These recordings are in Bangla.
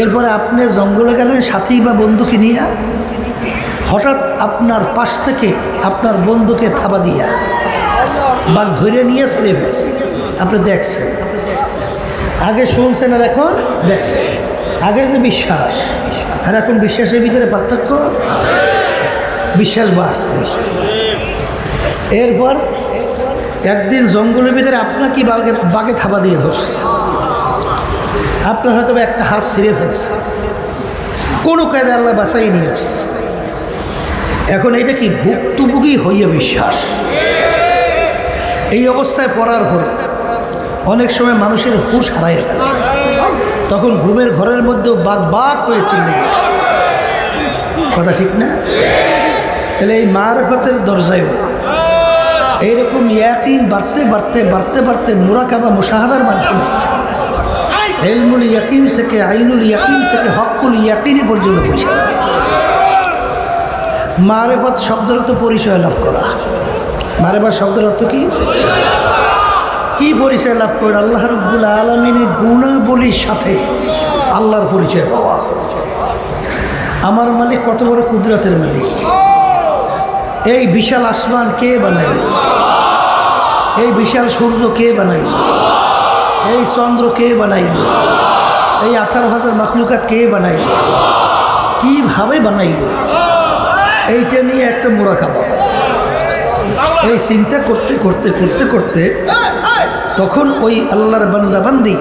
এরপরে আপনি জঙ্গলে গেলেন সাথী বা বন্ধুকে নিয়ে, হঠাৎ আপনার পাশ থেকে আপনার বন্ধুকে থাবা দিয়া বাঘ ধরে নিয়ে ছেড়ে ফেলছে। আপনি দেখছেন, আগে শুনছেন আর এখন দেখছেন। আগের যে বিশ্বাস আর এখন বিশ্বাসের ভিতরে পার্থক্য, বিশ্বাস বাড়ছে। এরপর একদিন জঙ্গলের ভিতরে আপনাকে বাঘে থাবা দিয়ে ধরছে, আপনার হয়তো একটা হাত ছিঁড়ে ফেলছে, কোনো কায়দা আল্লাহ বাঁচাই নিয়ে আসছে। এখন এইটা কি ভুক্তভোগী হইয়া বিশ্বাস। এই অবস্থায় পড়ার পরে অনেক সময় মানুষের হুঁশ হারাইয়া ফেলে, তখন ঘুমের ঘরের মধ্যেও বাঘ বাঘ করে চিল্লে, কথা ঠিক না? তাহলে এই মারফতের দরজায়ও এইরকম ইয়াকিন বাড়তে বাড়তে বাড়তে বাড়তে মুরাকাবা মুশাহাদার মাধ্যমে ইলমুল ইয়াকিন থেকে আইনুল ইয়াকিন থেকে হকুল ইয়াকিনি পর্যন্ত পৌঁছে যায়। মারেফত শব্দের অর্থ পরিচয় লাভ করা। মারেফত শব্দের অর্থ কি? কি পরিচয় লাভ করে? আল্লাহ রাব্বুল আলামিনের গুণাবলীর সাথে আল্লাহর পরিচয় পাওয়া। আমার মালিক কত বড় কুদরতের মালিক। এই বিশাল আসমান কে বানাইল? এই বিশাল সূর্য কে বানাইল? এই চন্দ্র কে বানাইল? এই 18,000 মাখলুকাত কে বানাইল? কিভাবে বানাইল? এইটা নিয়ে একটা মুরাকাবা। এই চিন্তা করতে করতে করতে করতে তখন ওই আল্লাহর বান্দাবান্দি,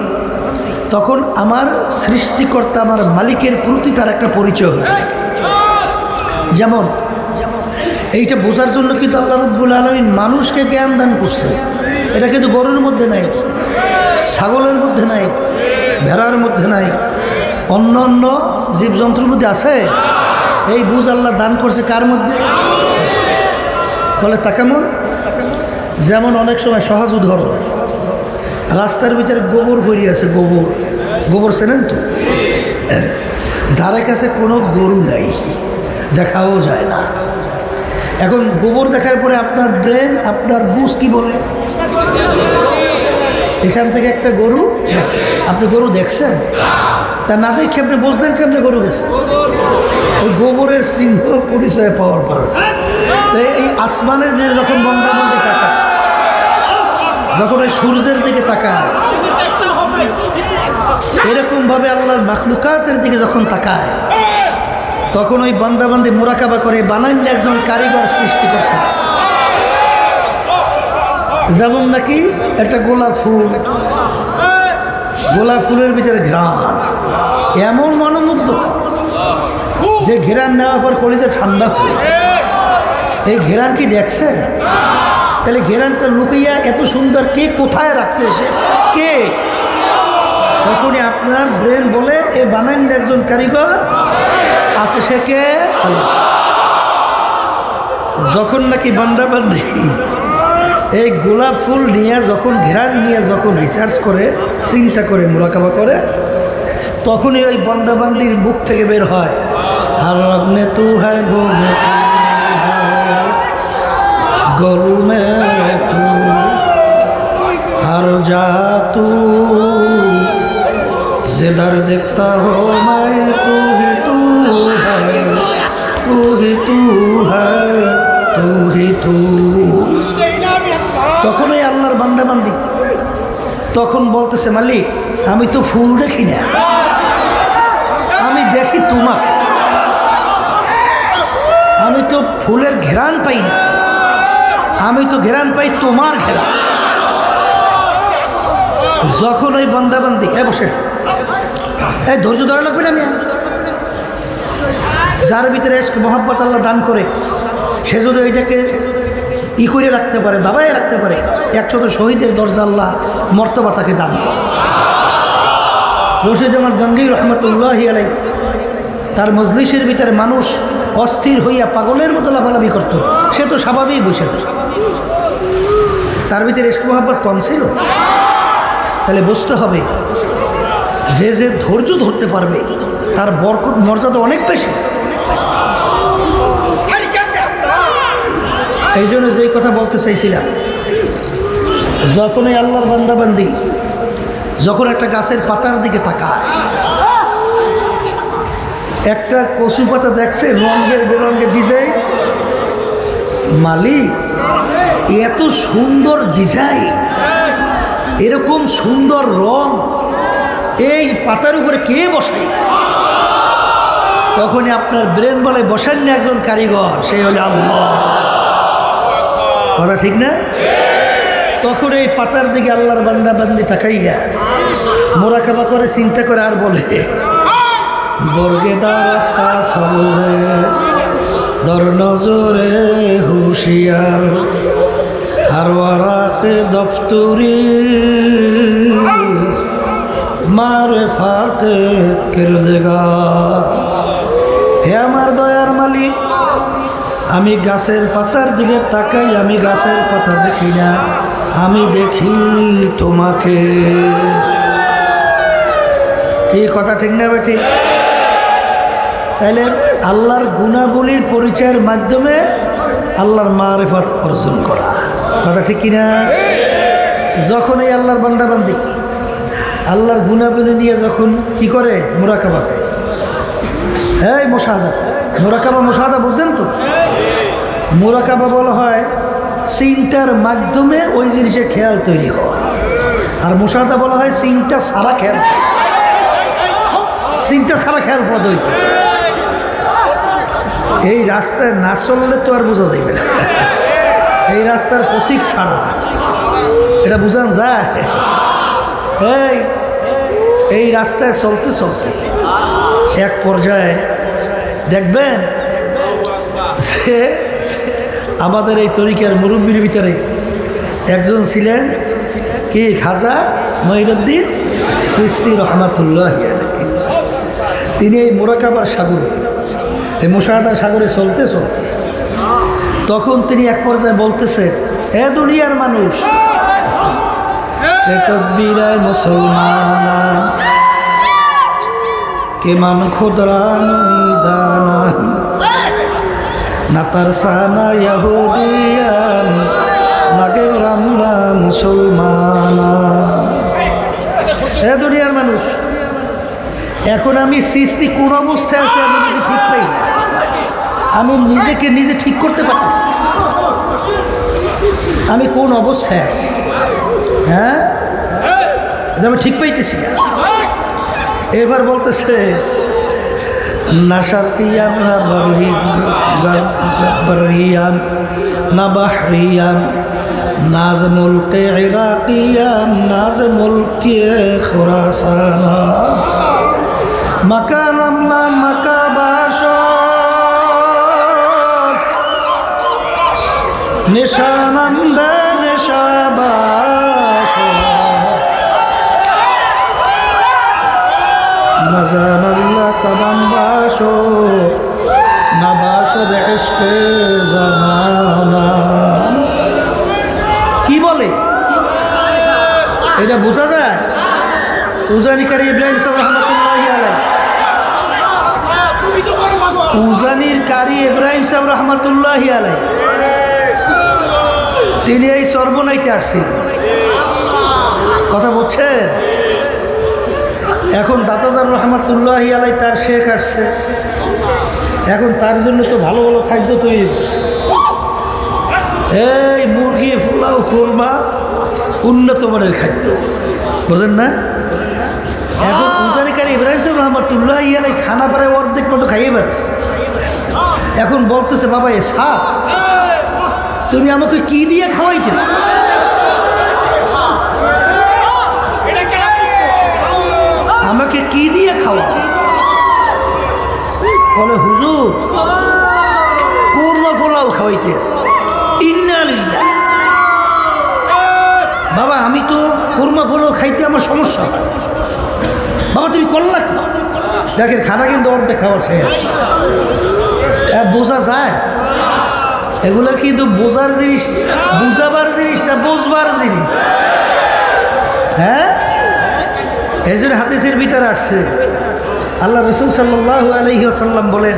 তখন আমার সৃষ্টিকর্তা আমার মালিকের প্রতি তার একটা পরিচয় হতে থাকে। যেমন এইটা বোঝার জন্য কিন্তু আল্লাহ রাব্বুল আলামিন মানুষকে জ্ঞান দান করছে। এটা কিন্তু গরুর মধ্যে নাই, ছাগলের মধ্যে নাই, ভেড়ার মধ্যে নাই, অন্য অন্য জীবজন্তুর মধ্যে আছে। এই বুঝ আল্লাহ দান করছে কার মধ্যে? বলে তাকামন। যেমন অনেক সময় সহজ উদাহরণ, রাস্তার ভিতরে গোবর ভরিয়ে আছে, গোবর গোবর চেনেন তো? ধারে কাছে কোনো গরু নাই, দেখাও যায় না। এখন গোবর দেখার পরে আপনার ব্রেন, আপনার বুঝ কি বলে? এখান থেকে একটা গরু, আপনি গরু দেখছেন? তা না দেখে আপনি বুঝলেন কি আপনি গরু গেছেন? ওই গোবরের চিহ্ন পরিচয় পাওয়ার পর। তাই এই আসমানের দিকে যখন বঙ্গাবন দিকে তাকায়, যখন ওই সূর্যের দিকে তাকায়, এরকমভাবে আল্লাহর মাখলুকাতের দিকে যখন তাকায়, তখন ওই বান্দাবান্দি মুরাকাবা করে বানাইন একজন কারিগর সৃষ্টি করতে আছে। যেমন নাকি একটা গোলাপ ফুল, গোলাপ ফুলের ভিতরে ঘ্রাণ এমন মনোমুগ্ধ যে ঘেরান নেওয়ার পর কলিজা ঠান্ডা হয়। এই ঘেরান কি দেখছে? তাহলে ঘেরানটা লুকিয়ে এত সুন্দর কে কোথায় রাখছে? সে কে? তখনই আপনার ব্রেন বলে এ বানাইন একজন কারিগর আছে, সে কে? যখন নাকি বান্দাবান্দি এই গোলাপ ফুল নিয়ে যখন ঘেরান নিয়ে যখন রিসার্চ করে, চিন্তা করে, মুরাকাবা করে, তখনই ওই বান্দাবান্দির মুখ থেকে বের হয়, আর আপনি তু হ্যায় গরু মে তু হর যা তু जिधर देखता हो मैं तू ही तू है, तू ही तू है, तू ही तू। তখন ওই আল্লাহর বান্দাবান্দি তখন বলতেছে, মালিক আমি তো ফুল দেখি না, আমি দেখি তোমাকে। আমি তো ফুলের ঘেরান পাই না, আমি তো ঘেরান পাই তোমার ঘেরান। যখন ওই বান্দাবান্দি বসে এই ধৈর্য ধরা লাগবে না, আমি যার ভিতরে ইশক মোহাব্বত আল্লাহ দান করে, সে যদি ওইটাকে করে রাখতে পারে, দাবায় রাখতে পারে, 100 শহীদের দরজা আল্লাহ মর্তবা তাকে দান করে। রশিদ আহমদ গঙ্গী রহমতুল্লাহি আলাইহি তার মজলিসের ভিতরে মানুষ অস্থির হইয়া পাগলের মতো লাফালাফি করত, সে তো স্বাভাবিক বসে তো, তার ভিতরে ইশক মোহাব্বত কম ছিল। তাহলে বুঝতে হবে যে যে ধৈর্য ধরতে পারবে তার বরকত মর্যাদা অনেক বেশি। এই জন্য যেই কথা বলতে চাইছিলাম, যখনই আল্লাহর বান্দাবান্দি যখন একটা গাছের পাতার দিকে তাকায়, একটা কচু পাতা দেখছে রঙের বেরঙে ডিজাইন, মালিক এত সুন্দর ডিজাইন, এরকম সুন্দর রং এই পাতার উপরে কে বসাই? তখনই আপনার ব্রেন বলে বসান না একজন কারিগর, সে হলে আল্লাহ। কথা ঠিক না? তখন এই পাতার দিকে আল্লাহর বান্দা বান্দি তাকাইয়া মোরাকাবা করে চিন্তা করে আর বলে বর্গেদার সবজে দর নজরে হুশিয়ার আর ওয়ারাকে দফতুরি মারেফাতে কিরদেগার। হে আমার দয়ার মালিক, আমি গাছের পাতার দিকে তাকাই, আমি গাছের পাতা দেখি না, আমি দেখি তোমাকে। এই কথা ঠিক না ভাই? ঠিক। তাইলে আল্লাহর গুণাবলীর পরিচয়ের মাধ্যমে আল্লাহর মারিফত অর্জন করা, কথা ঠিক কিনা? যখন এই আল্লাহর বান্দাবান্দি আল্লাহর গুণাবলী নিয়ে যখন কি করে মুরাকাবা, এই মুশাহাদা, মুরাকাবা মুশাহাদা বুঝছেন তো? মুরাকাবা বলা হয় চিন্তার মাধ্যমে ওই জিনিসের খেয়াল তৈরি হয়, আর মুশাহাদা বলা হয় চিন্তা ছাড়া খেয়াল, চিন্তা ছাড়া খেয়াল পদ্ধতি। এই রাস্তায় না চললে তো আর বোঝা যাবে না, এই রাস্তার পথিক ছাড়া এটা বোঝান যায়? এই রাস্তায় চলতে চলতে এক পর্যায়ে দেখবেন যে আমাদের এই তরিকার মুরব্বীর ভিতরে একজন ছিলেন কি, খাজা মঈনুদ্দিন চিশতি রহমাতুল্লাহ। তিনি এই মুরাকাবার সাগরে, এই মুশাহাদার সাগরে চলতে চলতে তখন তিনি এক পর্যায়ে বলতেছেন, এ দুনিয়ার মানুষ, সে তকবীরায় মুসলমান কেমান খুদরান মিদানান না তারসানা ইহুদিয়ান নাগে রামলা মুসলমানা। এ দুনিয়ার মানুষ, এখন আমি সৃষ্টি কোন অবস্থায় আছে আমি নিজে ঠিক পাই না, আমি নিজেকে নিজে ঠিক করতে পারতেছি, আমি কোন অবস্থায় আছি, হ্যাঁ আমি ঠিক পাইতেছি না। এবার বলতেছে না শারতিয়ান না বারিয়ান না বাহরিয়ান নাজ মুলকে ইরাকিয়ান নাজ মুলকে খুরাসান মাকান আমলান মাকাবাস নিশানন্দে নিশাবাস নজান আল্লাহ তাবাম্বাসো নাবাসো দেশকে জানানা। কি বলে এটা বোঝা যায়? উজানিকারী ইব্রাহিম সাহেব রহমতুল্লাহি আলাইহি, উজানির কারি ইব্রাহিম সাহেব রহমতুল্লাহি আলাইহি, তিনি এই সর্বনাইতে আসছিলেন, কথা বলছেন। এখন দাতাজার রহমতুল্লাহি আলাইহি তার শেখ আসছে, এখন তার জন্য তো ভালো ভালো খাদ্য তৈরি করছে, এই মুরগি পোলাও কোরমা উন্নত মানের খাদ্য, বোঝেন না? এখন উজানিকারী ইব্রাহিম সাহেব রহমতুল্লাহি আলাইহি খানা প্রায় অর্ধেক মতো খাইয়ে পাচ্ছে। এখন বলতেছে, বাবা এ সাপ, তুমি আমাকে কি দিয়ে খাওয়াইতেছ? আমাকে কি দিয়ে খাওয়া? বলে হুজুর কোরমা পোলাও খাওয়াইতেছ। ইন্না লিল্লাহ। বাবা আমি তো কোরমা পোলাও খাইতে আমার সমস্যা হয়, বাবা তুমি করলা কি? দেখেন খানা কিন্তু অর্ধেক খাওয়ার শেষ। বোঝা যায় এগুলো কিন্তু বোঝার জিনিস, বুঝাবার জিনিস না, বুঝবার জিনিস। হ্যাঁ, এই জন্য হাদিসের ভিতরে আসছে আল্লাহ রাসূল সাল্লাল্লাহু আলাইহি ওয়াসাল্লাম বলেন,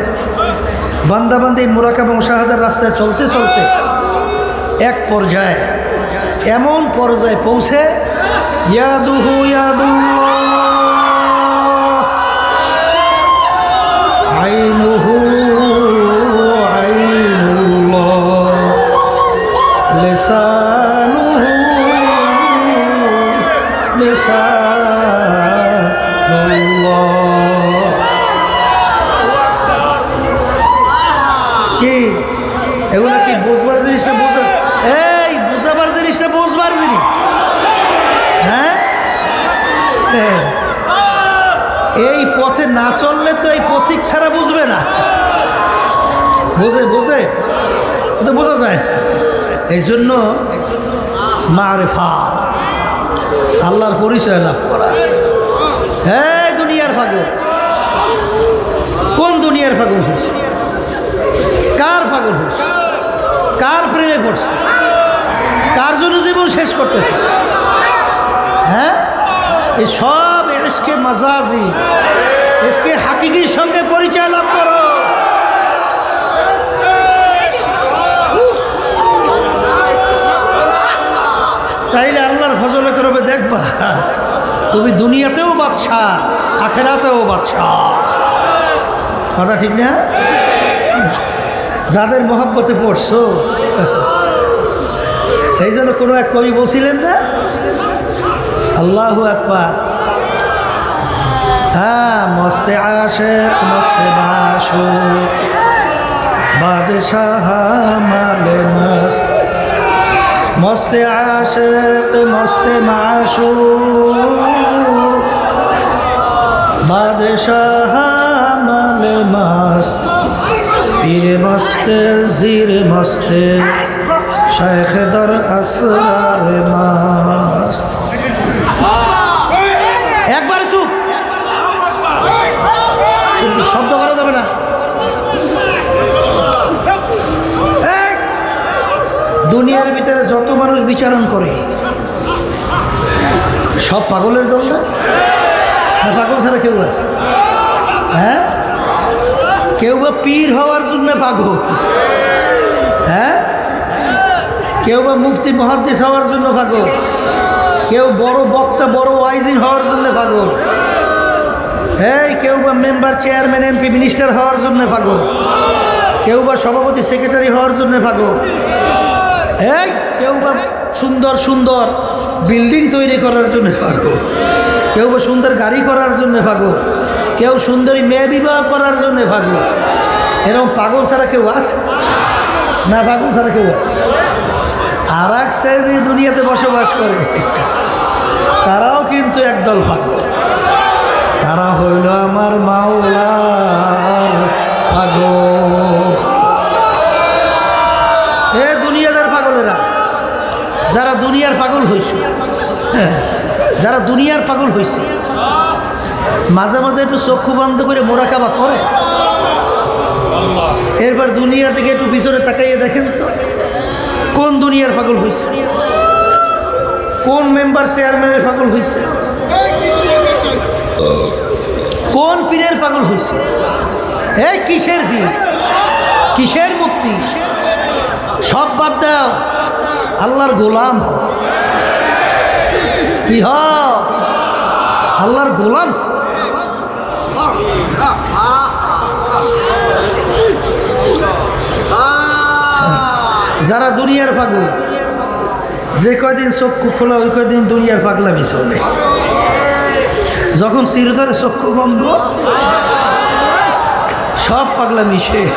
বান্দাবান্দি মুরাকাবা মুশাহাদার রাস্তায় চলতে চলতে এক পর্যায়ে, এমন পর্যায়ে পৌঁছে ইয়াদুহু ইয়াদুল্লাহ না চললে তো এই প্রতীক ছাড়া বুঝবে না। বোঝে তো বোঝা যায়। এই জন্য মারিফাত, আল্লাহর পরিচয় লাভ করা। হ্যাঁ, দুনিয়ার পাগল। কোন দুনিয়ার পাগল হয়েছে? কার পাগল হয়েছে? কার প্রেমে পড়ছে? কার জন্য জীবন শেষ করতেছে? হ্যাঁ, এই সব ইশকে মাজাজি, ইশকে হাকিকির সঙ্গে পরিচয় লাভ করো। তাইলে আল্লাহর ফজলে করবে, দেখবা তুমি দুনিয়াতেও বাদশা, আখেরাতেও বাদশা। কথা ঠিক না? যাদের মহব্বতে পড়ছো, এই জন্য কোনো এক কবি বলছিলেন না, আল্লাহু আকবার। হ্যাঁ, মস্তে আশিক মস্তে মাশুক বাদশাহ মালে মস্ত, মস্তে আশিক মস্তে মাশুক বাদশাহ মালে মস্ত, পীরে মস্তে জিরে মস্তে শাইখ দর আসরার মস্ত। একবার চুপ, শব্দ করা যাবে না। দুনিয়ার ভিতরে যত মানুষ বিচারণ করে সব পাগলের দল না? পাগল ছাড়া কেউ আছে? হ্যাঁ, কেউ বা পীর হওয়ার জন্য পাগল, হ্যাঁ, কেউ বা মুফতি মুহাদ্দিস হওয়ার জন্য পাগল, কেউ বড় বক্তা বড় ওয়াইজি হওয়ার জন্য পাগল, এই কেউ বা মেম্বার চেয়ারম্যান এমপি মিনিস্টার হওয়ার জন্য পাগল, কেউ বা সভাপতি সেক্রেটারি হওয়ার জন্য পাগল, এই কেউ বা সুন্দর সুন্দর বিল্ডিং তৈরি করার জন্য পাগল, কেউ বা সুন্দর গাড়ি করার জন্য পাগল, কেউ সুন্দরী মেয়ে বিবাহ করার জন্য পাগল। এরকম পাগল ছাড়া কেউ আছে না? পাগল ছাড়া কেউ আছে? আর এক শ্রেণী দুনিয়াতে বসবাস করে, তারাও কিন্তু একদল পাগল। তারা হইল আমার মাওলার পাগল। এ দুনিয়াদার পাগলেরা, যারা দুনিয়ার পাগল হয়েছে, যারা দুনিয়ার পাগল হয়েছে, মাঝে মাঝে একটু চক্ষু বন্ধ করে মোরাকাবা করে, এরপর দুনিয়া থেকে একটু পিছনে তাকাইয়ে দেখেন তো কোন দুনিয়ার পাগল হয়েছে, কোন মেম্বার চেয়ারম্যানের পাগল হয়েছে, কোন পীরের পাগল হয়েছে। এই কিসের পীর, কিসের মুক্তি? সব বাদ দাও, আল্লাহর গোলাম হও। কি হও? আল্লাহর গোলাম। যারা দুনিয়ার পাগল, যে কয়দিন চক্ষু খোলা ওই কয়দিন দুনিয়ার পাগলামি চলে। যখন চিরতরে চক্ষু বন্ধ, সব পাগলামি শেষ,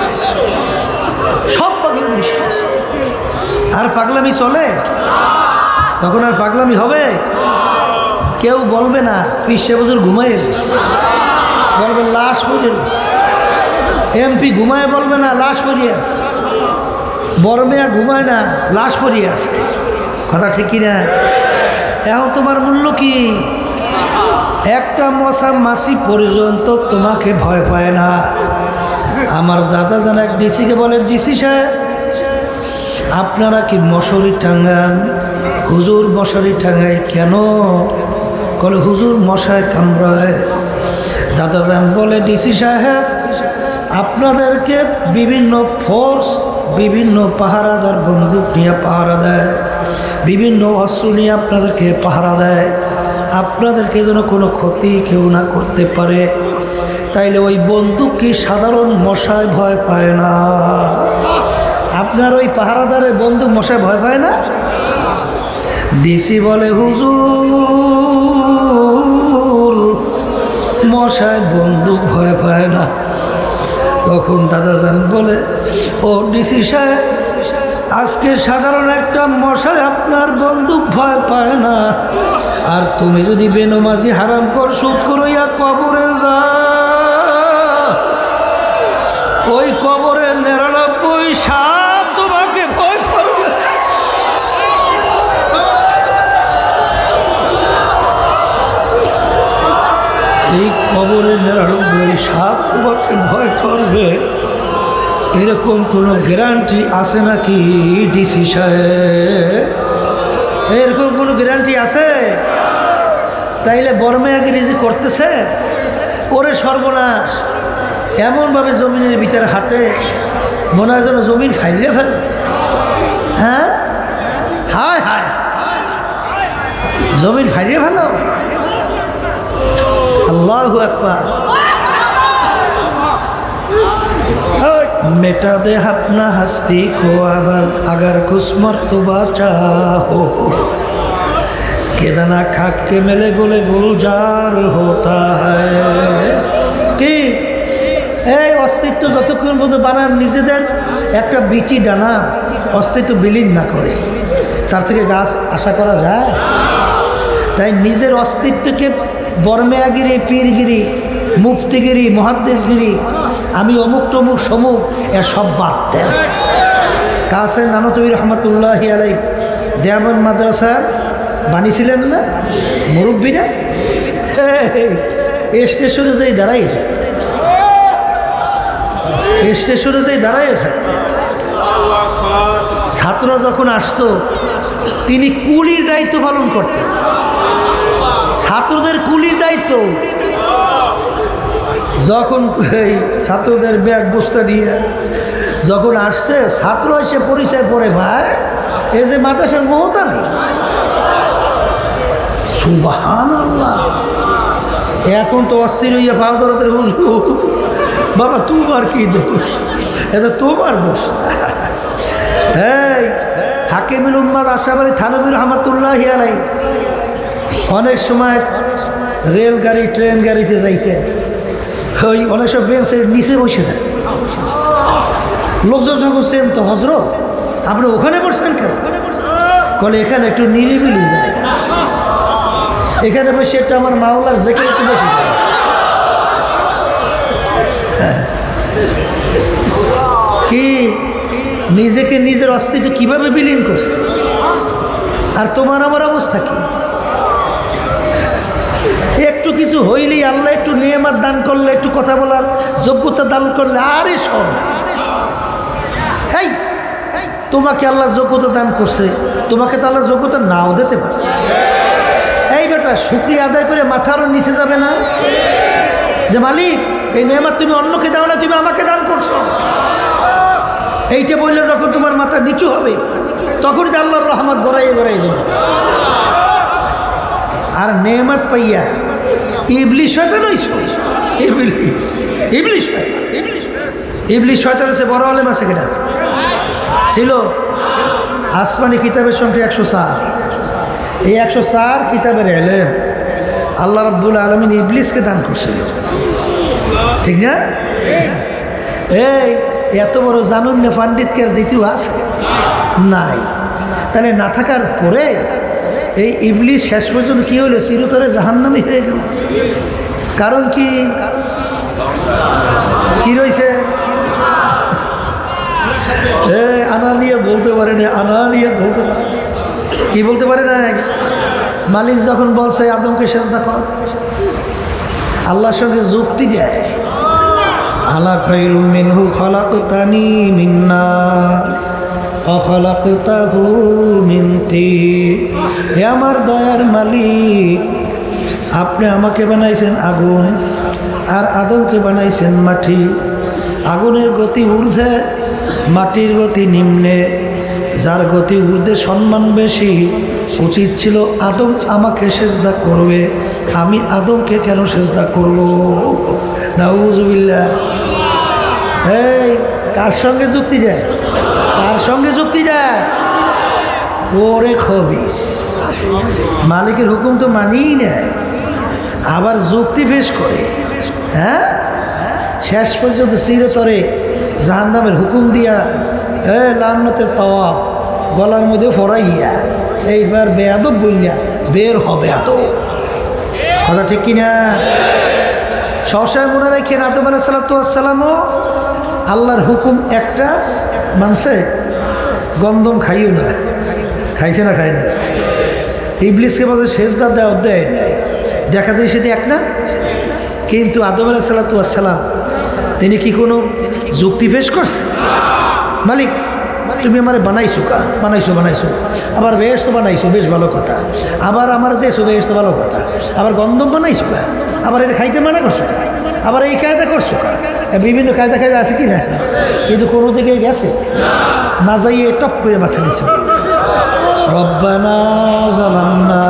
সব পাগলামি শেষ। আর পাগলামি চলে, তখন আর পাগলামি হবে? কেউ বলবে না পিসে বছর ঘুমায়, বলবে লাশ পড়ে রয়েছে। এমপি ঘুমায় বলবে না লাশ পড়িয়ে আছে। বড় মেয়া ঘুমায় না, লাশ পড়িয়ে আছে। কথা ঠিক কিনা? এখন তোমার মূল্য কি? একটা মশা মাছি পর্যন্ত তোমাকে ভয় পায় না। আমার দাদা জান এক ডিসিকে বলে, ডিসি সাহেব আপনারা কি মশারি টাঙ্গান? হুজুর মশারি টাঙ্গাই কেন? বলে হুজুর মশায় কামড়ায়। দাদা জান বলে, ডিসি সাহেব আপনাদেরকে বিভিন্ন ফোর্স, বিভিন্ন পাহারাদার বন্দুক নিয়ে পাহারা দেয়, বিভিন্ন অস্ত্র নিয়ে আপনাদেরকে পাহারা দেয়, আপনাদেরকে যেন কোনো ক্ষতি কেউ না করতে পারে। তাইলে ওই বন্দুক কি সাধারণ মশায় ভয় পায় না? আপনার ওই পাহারাদারের বন্দুক মশায় ভয় পায় না? ডিসি বলে, হুজুর মশায় বন্দুক ভয় পায় না। তখন দাদা জান বলে, ও ডিসি সাহেব আজকে সাধারণ একটা মশায় আপনার বন্দুক ভয় পায় না। আর তুমি যদি বেনমাজি হারাম কর সুদ করিয়া কবরে যাও, তোমাকে ভয় করবে এরকম কোনো গ্যারান্টি আছে নাকি ডিসি সাহেব? এরকম কোনো গ্যারান্টি আছে? তাইলে বর্মেয়াগিরি যে করতেছে ওরে সর্বনাশ, এমনভাবে জমিনের ভিতরে হাঁটে মনে হয় যেন জমিন ফাইলে ফেল। হ্যাঁ, হায় হায়, জমিন ফাইলে ফেলো। আল্লাহু আকবার। मेटा दे अपना हस्ती को अगर कुछ मर्तबा चाहो केदाना खाक के मेले गोले गुलजार होता है कि এই অস্তিত্ব যতক্ষণ পর্যন্ত বানার নিজেদের একটা বিচি দানা অস্তিত্ব বিলীন না করে তার থেকে গাছ আশা করা যায়? তাই নিজের অস্তিত্বকে বর্মেয়াগিরি, পীরগিরি, মুফতিগিরি, মহাদ্দেশগিরি, আমি অমুক টমুক সমুক সব বাদ দেন। কাসেম নানতবী রহমতুল্লাহি আলাইহি দেওবন্দ মাদ্রাসার বানিয়েছিলেন না মুরব্বীরা? স্টেশনে যেই দাঁড়াই থাকে, স্টেশনে যেই দাঁড়াই থাকে, ছাত্ররা যখন আসতো তিনি কুলির দায়িত্ব পালন করতেন। ছাত্রদের কুলির দায়িত্ব। যখন এই ছাত্রদের ব্যাগ বস্তা নিয়ে যখন আসছে, ছাত্র এসে পরিচয় পড়ে, ভাই এই যে মাদ্রাসার মহতা নেই। সুবহানাল্লাহ। এখন তো অস্থির হইয়া পাও ধরতে, হুজুর বাবা তোমার কি দোষ? এটা তোমার দোষ। এই হাকিমুল উম্মাত আশরাফ আলী থানভী রহমাতুল্লাহি আলাইহি অনেক সময় রেলগাড়ি, ট্রেন গাড়িতে যাইতেন, ওই অনেক সব বেঞ্চের নিচে বসে থাকে। লোকজন যখন সেন তো হজরত আপনি ওখানে বসছেন কেন? বলে এখানে একটু নিরিবিলি যায়, এখানে বসে একটু আমার মাওলার জেকে একটু বসে যায়। কি নিজেকে নিজের অস্তিত্ব কিভাবে বিলীন করছে? আর তোমার আমার অবস্থা কি? একটু কিছু হইলেই আল্লাহ একটু নিয়ামত দান করলে, একটু কথা বলার যোগ্যতা দান করলে, আরে সব এই তোমাকে আল্লাহ যোগ্যতা দান করছে, তোমাকে তো আল্লাহ যোগ্যতা নাও দিতে পারে। এই বেটা শুকরিয়া আদায় করে মাথার নিচে যাবে না যে মালিক এই নিয়ামত তুমি অন্যকে দাও না, তুমি আমাকে দান করছো। এইটা বললে যখন তোমার মাথা নিচু হবে তখনই তো আল্লাহর রহমত গড়াইয়ে গড়াই যাবে। আর নেয়ামত পাইয়া ইবলিস শয়তান হইছে। ইবলিস শয়তান আছে বড় আলেম আছে কিনা? ছিল। আসমানি কিতাবের সংখ্যা 104। এই 104 কিতাবের এলেম আল্লাহ রাব্বুল আলামিন ইবলিসকে দান করছিল, ঠিক না? এই এত বড় জানুন না পণ্ডিতকে দ্বিতীয় আছে নাই। তাহলে না থাকার পরে এই ইবলিস শেষ পর্যন্ত কি হলো? চিরতরে জাহান্নামী হয়ে গেল। কারণ কি? কি রয়েছে? আনানিয়াত বলতে পারে না, আনানিয়াত বলতে পারে। কি বলতে পারে নাই? মালিক যখন বলছে আদমকে সেজদা কর, আল্লাহর সঙ্গে যুক্তি দেয়, আলা খায়রুম মিনহু খালাকতানি মিন নার ওয়া খালাকতাহু মিন তিন। হে আমার দয়ার মালিক, আপনি আমাকে বানাইছেন আগুন আর আদমকে বানাইছেন মাটি। আগুনের গতি ঊর্ধ্বে, মাটির গতি নিম্নে। যার গতি ঊর্ধ্বে সম্মান বেশি, উচিত ছিল আদম আমাকে সেজদা করবে, আমি আদমকে কেন সেজদা করব? নাউজুবিল্লাহ। এই কার সঙ্গে যুক্তি দেয়? কার সঙ্গে যুক্তি দেয়? ওরে খবিস, মালিকের হুকুম তো মানিই নেয়, আবার যুক্তি পেশ করে। হ্যাঁ, শেষ পর্যন্ত চিরতরে জাহান্নামের হুকুম দিয়া লান্নতের তাওয়াব গলার মধ্যে ফরাইয়া এইবার বেয়াদব বললিয়া বের হবে। আদব কথা ঠিক কিনা? সবসময় মনে রাখেন, আদম আলাইহিস সালামও আল্লাহর হুকুম একটা মানছে, গন্ধম খাইও না। খাইছে না? খায় না। ইবলিসকে বলছে সেজদা দেওয়া, দেয় নাই, দেখা যায় সেটি এক না। কিন্তু আদম আলাইহিস সালাম তিনি কি কোনো যুক্তি পেশ করছে? মালিক তুমি আমার বানাইছো বানাইছো আবার বেশ তো বানাইছো, বেশ ভালো কথা। আবার আমার দেশও বেশ তো ভালো কথা। আবার গন্ধম বানাইছো কা, আবার এটা খাইতে মানা করছো কা, আবার এই কায়দা করছো কা। বিভিন্ন কায়দা আছে কি না, কিন্তু কোনো দিকে গেছে না, যাইয়ে টপ করে মাথা নিচ্ছে রব্বানা যালামনা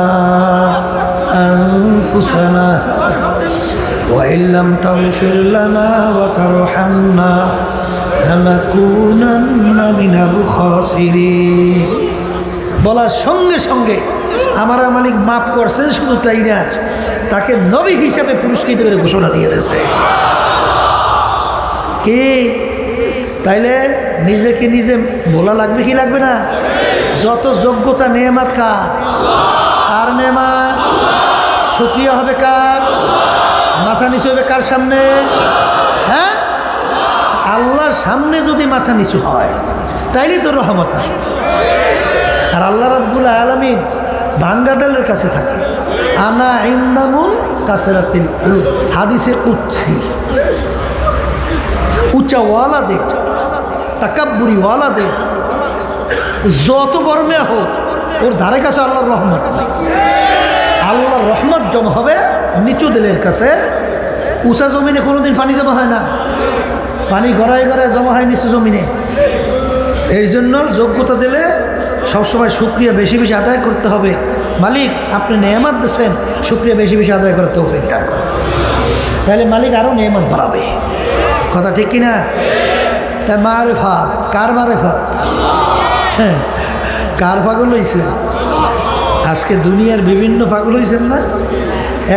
আনফুসানা ওয়া ইল্লাম তাগফির লানা ওয়া তারহামনা লানাকুনান্না মিনাল খাসিরিন। বলার সঙ্গে সঙ্গে আমার মালিক মাফ করছেন, শুধু তাই না, তাকে নবী হিসাবে পুরস্কৃত করে ঘোষণা দিয়ে দিয়েছে। কি তাইলে নিজেকে নিজে বলা লাগবে কি লাগবে না? যত যোগ্যতা নেয়ামত কার? আর নেয়ামত শুকরিয়া হবে কার? মাথা নিচু হবে কার সামনে? হ্যাঁ, আল্লাহর সামনে যদি মাথা নিচু হয় তাইলে তো রহমত আসবে। আর আল্লাহ রাব্বুল আলামিন বান্দাদের কাছে থাকে। আনা ইনদামুন কাসরাতিল উলুম, হাদিসে কুদসি। উচ্চা ওয়ালাদের, তাকাব্বুরি ওয়ালাদের যত বড় মেয়ে হোক, ওর ধারে কাছে আল্লাহর রহমত। আল্লাহর রহমত জমা হবে নিচু দিলের কাছে। উঁচা জমিনে কোনোদিন পানি জমা হয় না, পানি গড়ায় গড়ায় জমা হয় নিচু জমিনে। এর জন্য যোগ্যতা দিলে সবসময় শুকরিয়া বেশি বেশি আদায় করতে হবে। মালিক আপনি নেয়ামত দিচ্ছেন, শুকরিয়া বেশি বেশি আদায় করে তৌফিক দান করেন, তাহলে মালিক আরও নেয়ামত বাড়াবে। কথা ঠিক কিনা? তাই মারেফাত, কার মারেফাত? হ্যাঁ, কার পাগল হয়েছে? আজকে দুনিয়ার বিভিন্ন পাগল হয়েছেন না?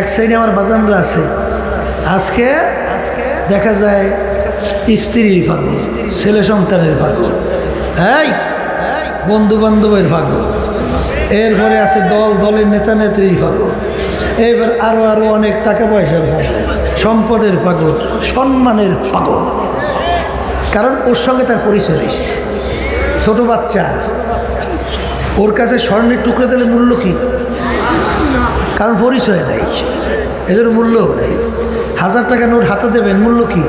এক সাইডে আমার বাজানরা আছে, আজকে দেখা যায় স্ত্রীর পাগল, ছেলে সন্তানের পাগল, এই বন্ধু বান্ধবের পাগল, এরপরে আছে দলের নেতা নেত্রীর পাগল, এবার আরো অনেক টাকা পয়সার পাগল, সম্পদের পাগল, সম্মানের পাগল। কারণ ওর সঙ্গে তার পরিচয় হয়েছে। ছোট বাচ্চা, ওর কাছে স্বর্ণের টুকরো দিলে মূল্য কি? কারণ পরিচয় নেই, এজন্য মূল্যও নেই। 1000 টাকা নোট হাতে দেবেন, মূল্য কি?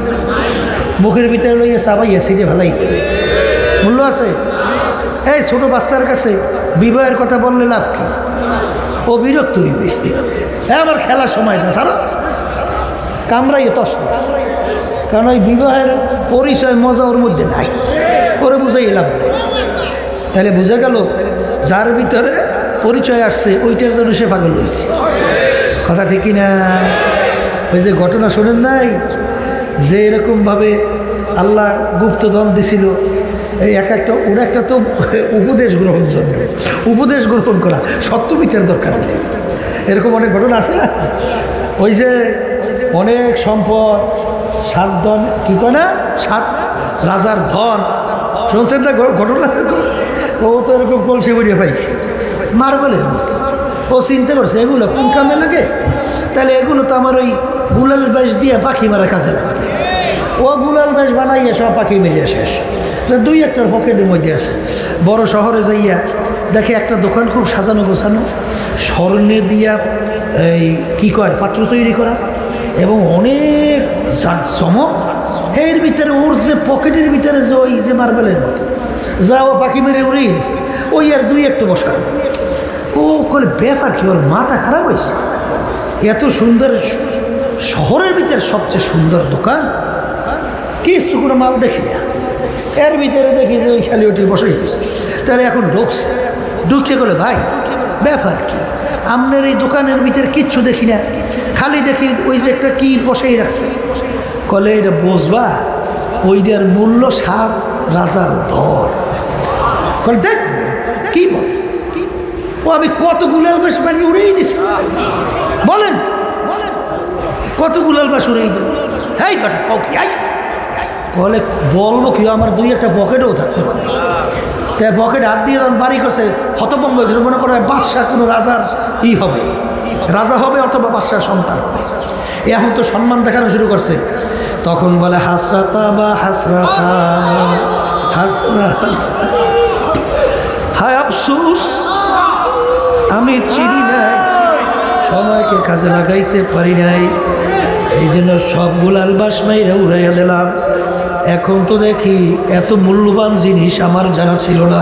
মুখের ভিতরে লইয়া চাবাইয়া সিটে ভালাই দেবে, মূল্য আছে? এই ছোট বাচ্চার কাছে বিবাহের কথা বললে লাভ কি? ও বিরক্ত হইবে, হ্যাঁ আমার খেলার সময় না সারা কামড়াইয়ে তস। কারণ ওই বিবাহের পরিচয় মজা ওর মধ্যে নাই, ওরে বুঝাই লাভ নেই। তাহলে বোঝা গেল যার ভিতরে পরিচয় আসছে ওইটার জন্য সে পাগল হয়েছে। কথা ঠিক কিনা? ওই যে ঘটনা শোনেন নাই, যে এরকমভাবে আল্লাহ গুপ্তধন দিছিল, এই একটা ওর একটা তো উপদেশ গ্রহণ জন্য, উপদেশ গ্রহণ করা, সত্যবিতের দরকার নেই। এরকম অনেক ঘটনা আছে না? ওই যে অনেক সম্পদ, 7 ধন, কি কয় না, 7 রাজার ধন, শুনছেন না ঘটনা? ও তো এরকম কলসি বইয়ে পাইছে মার্বেলের মতো। ও চিন্তা করছে এগুলো কোন কামে লাগে, তাহলে এগুলো তো আমার ওই গুলাল বাঁশ দিয়ে পাখি মারা কাজে লাগবে। ও গুলাল বাঁশ বানাইয়া সব পাখি মেরিয়া শেষ, 2-1টার পকেটের মধ্যে আছে। বড় শহরে যাইয়া দেখে একটা দোকান খুব সাজানো গোছানো, স্বর্ণে দিয়া এই কি কয় পাত্র তৈরি করা, এবং অনেক চমক। এর ভিতরে ওর যে পকেটের ভিতরে যে ওই যে মার্বেলের মতো যা ও পাখি মেরে উড়েই গেছে, ওই আর 2-1টা বসানো। ও করে ব্যাপার কি, ওর মাথা খারাপ হয়েছে। এত সুন্দর শহরের ভিতরে সবচেয়ে সুন্দর দোকান, কিছু কোনো মাল দেখি না, এর ভিতরে দেখি যে ওই খালি ওটি বসাই দিয়েছে। তাহলে এখন ঢুকে গেলে ভাই ব্যাপার কি, আপনার এই দোকানের ভিতরে কিচ্ছু দেখি না, খালি দেখি ওই যে একটা কি বসাই রাখছে। কলে এটা বসবা, ওইটার মূল্য 7 রাজার দর। কলে দেখ কি বল, ও আমি কত গুলাল বাস বানিয়ে উড়েই দিছি, বলেন কত গুলাল বাস উড়েই দেব। হ্যাঁ বেটা কও কি, বলে বলবো কি, আমার 2-1টা পকেটেও থাকতে পারে। তাই পকেটে হাত দিয়ে যখন বাড়ি করছে হতভম্ব হয়ে গেছে, মনে করে বাদশাহ কোনো রাজার হবে, রাজা হবে অথবা বাদশার সন্তান হবে। এখন তো সম্মান দেখানো শুরু করছে। তখন বলে হাসরাতা বা হাসরাতা, হায় আফসোস, আমি চিনি নাই, সময়কে কাজে লাগাইতে পারি নাই। এই জন্য সবগুলো আলবাস মাইরা উড়াইয়া দিলাম। এখন তো দেখি এত মূল্যবান জিনিস আমার জানা ছিল না।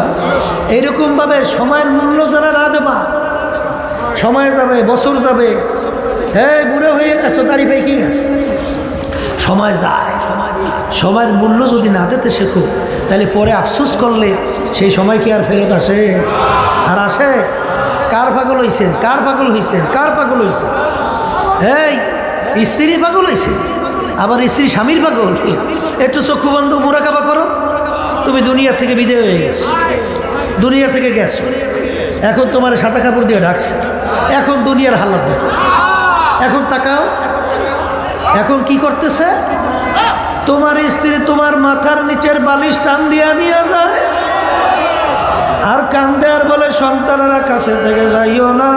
এইরকমভাবে সময়ের মূল্য যারা না দেবা, সময় যাবে, বছর যাবে, হ্যাঁ বুড়ো হয়ে গেছো, তারই পেয়ে কি গেছে, সময় যায়। সময়ের মূল্য যদি না দিতে শেখো, তাহলে পরে আফসোস করলে সেই সময় কি আর ফেরত আসে? আর আসে? কার পাগল হয়েছেন, কার পাগল হয়েছেন, কার পাগল হয়েছেন? এই স্ত্রী পাগল হয়েছে, আবার স্ত্রী স্বামীর পাগল। একটু চক্ষু বন্ধ মোরাকাবা করো, তুমি দুনিয়ার থেকে বিদায় হয়ে গেছো, দুনিয়ার থেকে গেছো। এখন তোমার সাদা কাপড় দিয়ে ঢাকছে। এখন দুনিয়ার হালাত দেখো, এখন তাকাও, এখন কি করতেছে? তোমার স্ত্রী তোমার মাথার নিচের বালিশ টান দিয়া নিয়ে যায়, আর কান্দে আর বলে সন্তানেরা কাছে থেকে যাইও না,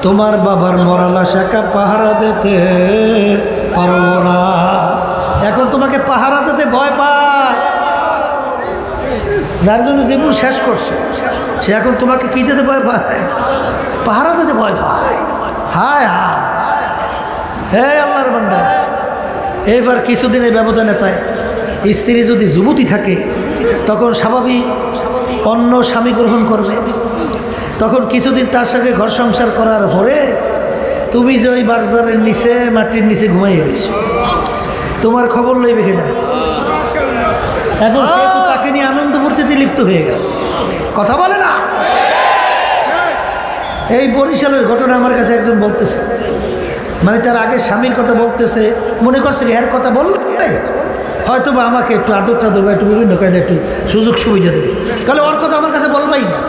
তোমার বাবার মরা লাশ একা পাহারা দিতে পারবো না। এখন তোমাকে পাহারা দিতে ভয় পায়, যার জন্য জীবন শেষ করছো, সে এখন তোমাকে কি দিতে ভয় পায়? পাহারা দিতে ভয় পায়। হায় হায়, হে আল্লাহর বান্দা, এবার কিছুদিনের ব্যবধানে তাই স্ত্রী যদি যুবতী থাকে, তখন স্বাভাবিক অন্য স্বামী গ্রহণ করবে। তখন কিছুদিন তার সঙ্গে ঘর সংসার করার পরে তুমি যে ওই বাজারের নিচে মাটির নিচে ঘুমাই রয়েছো, তোমার খবর লইবে কিনা? এখন তাকে নিয়ে আনন্দ ফুর্তিতে লিপ্ত হয়ে গেছে, কথা বলে না। এই বরিশালের ঘটনা আমার কাছে একজন বলতেছে, মানে তার আগে স্বামীর কথা বলতেছে, মনে করছে এর কথা বললে হয়তো বা আমাকে একটু আদরটা দেবে, একটু বিভিন্ন কায়দা একটু সুযোগ সুবিধা দেবে, তাহলে ওর কথা আমার কাছে বলবাই না।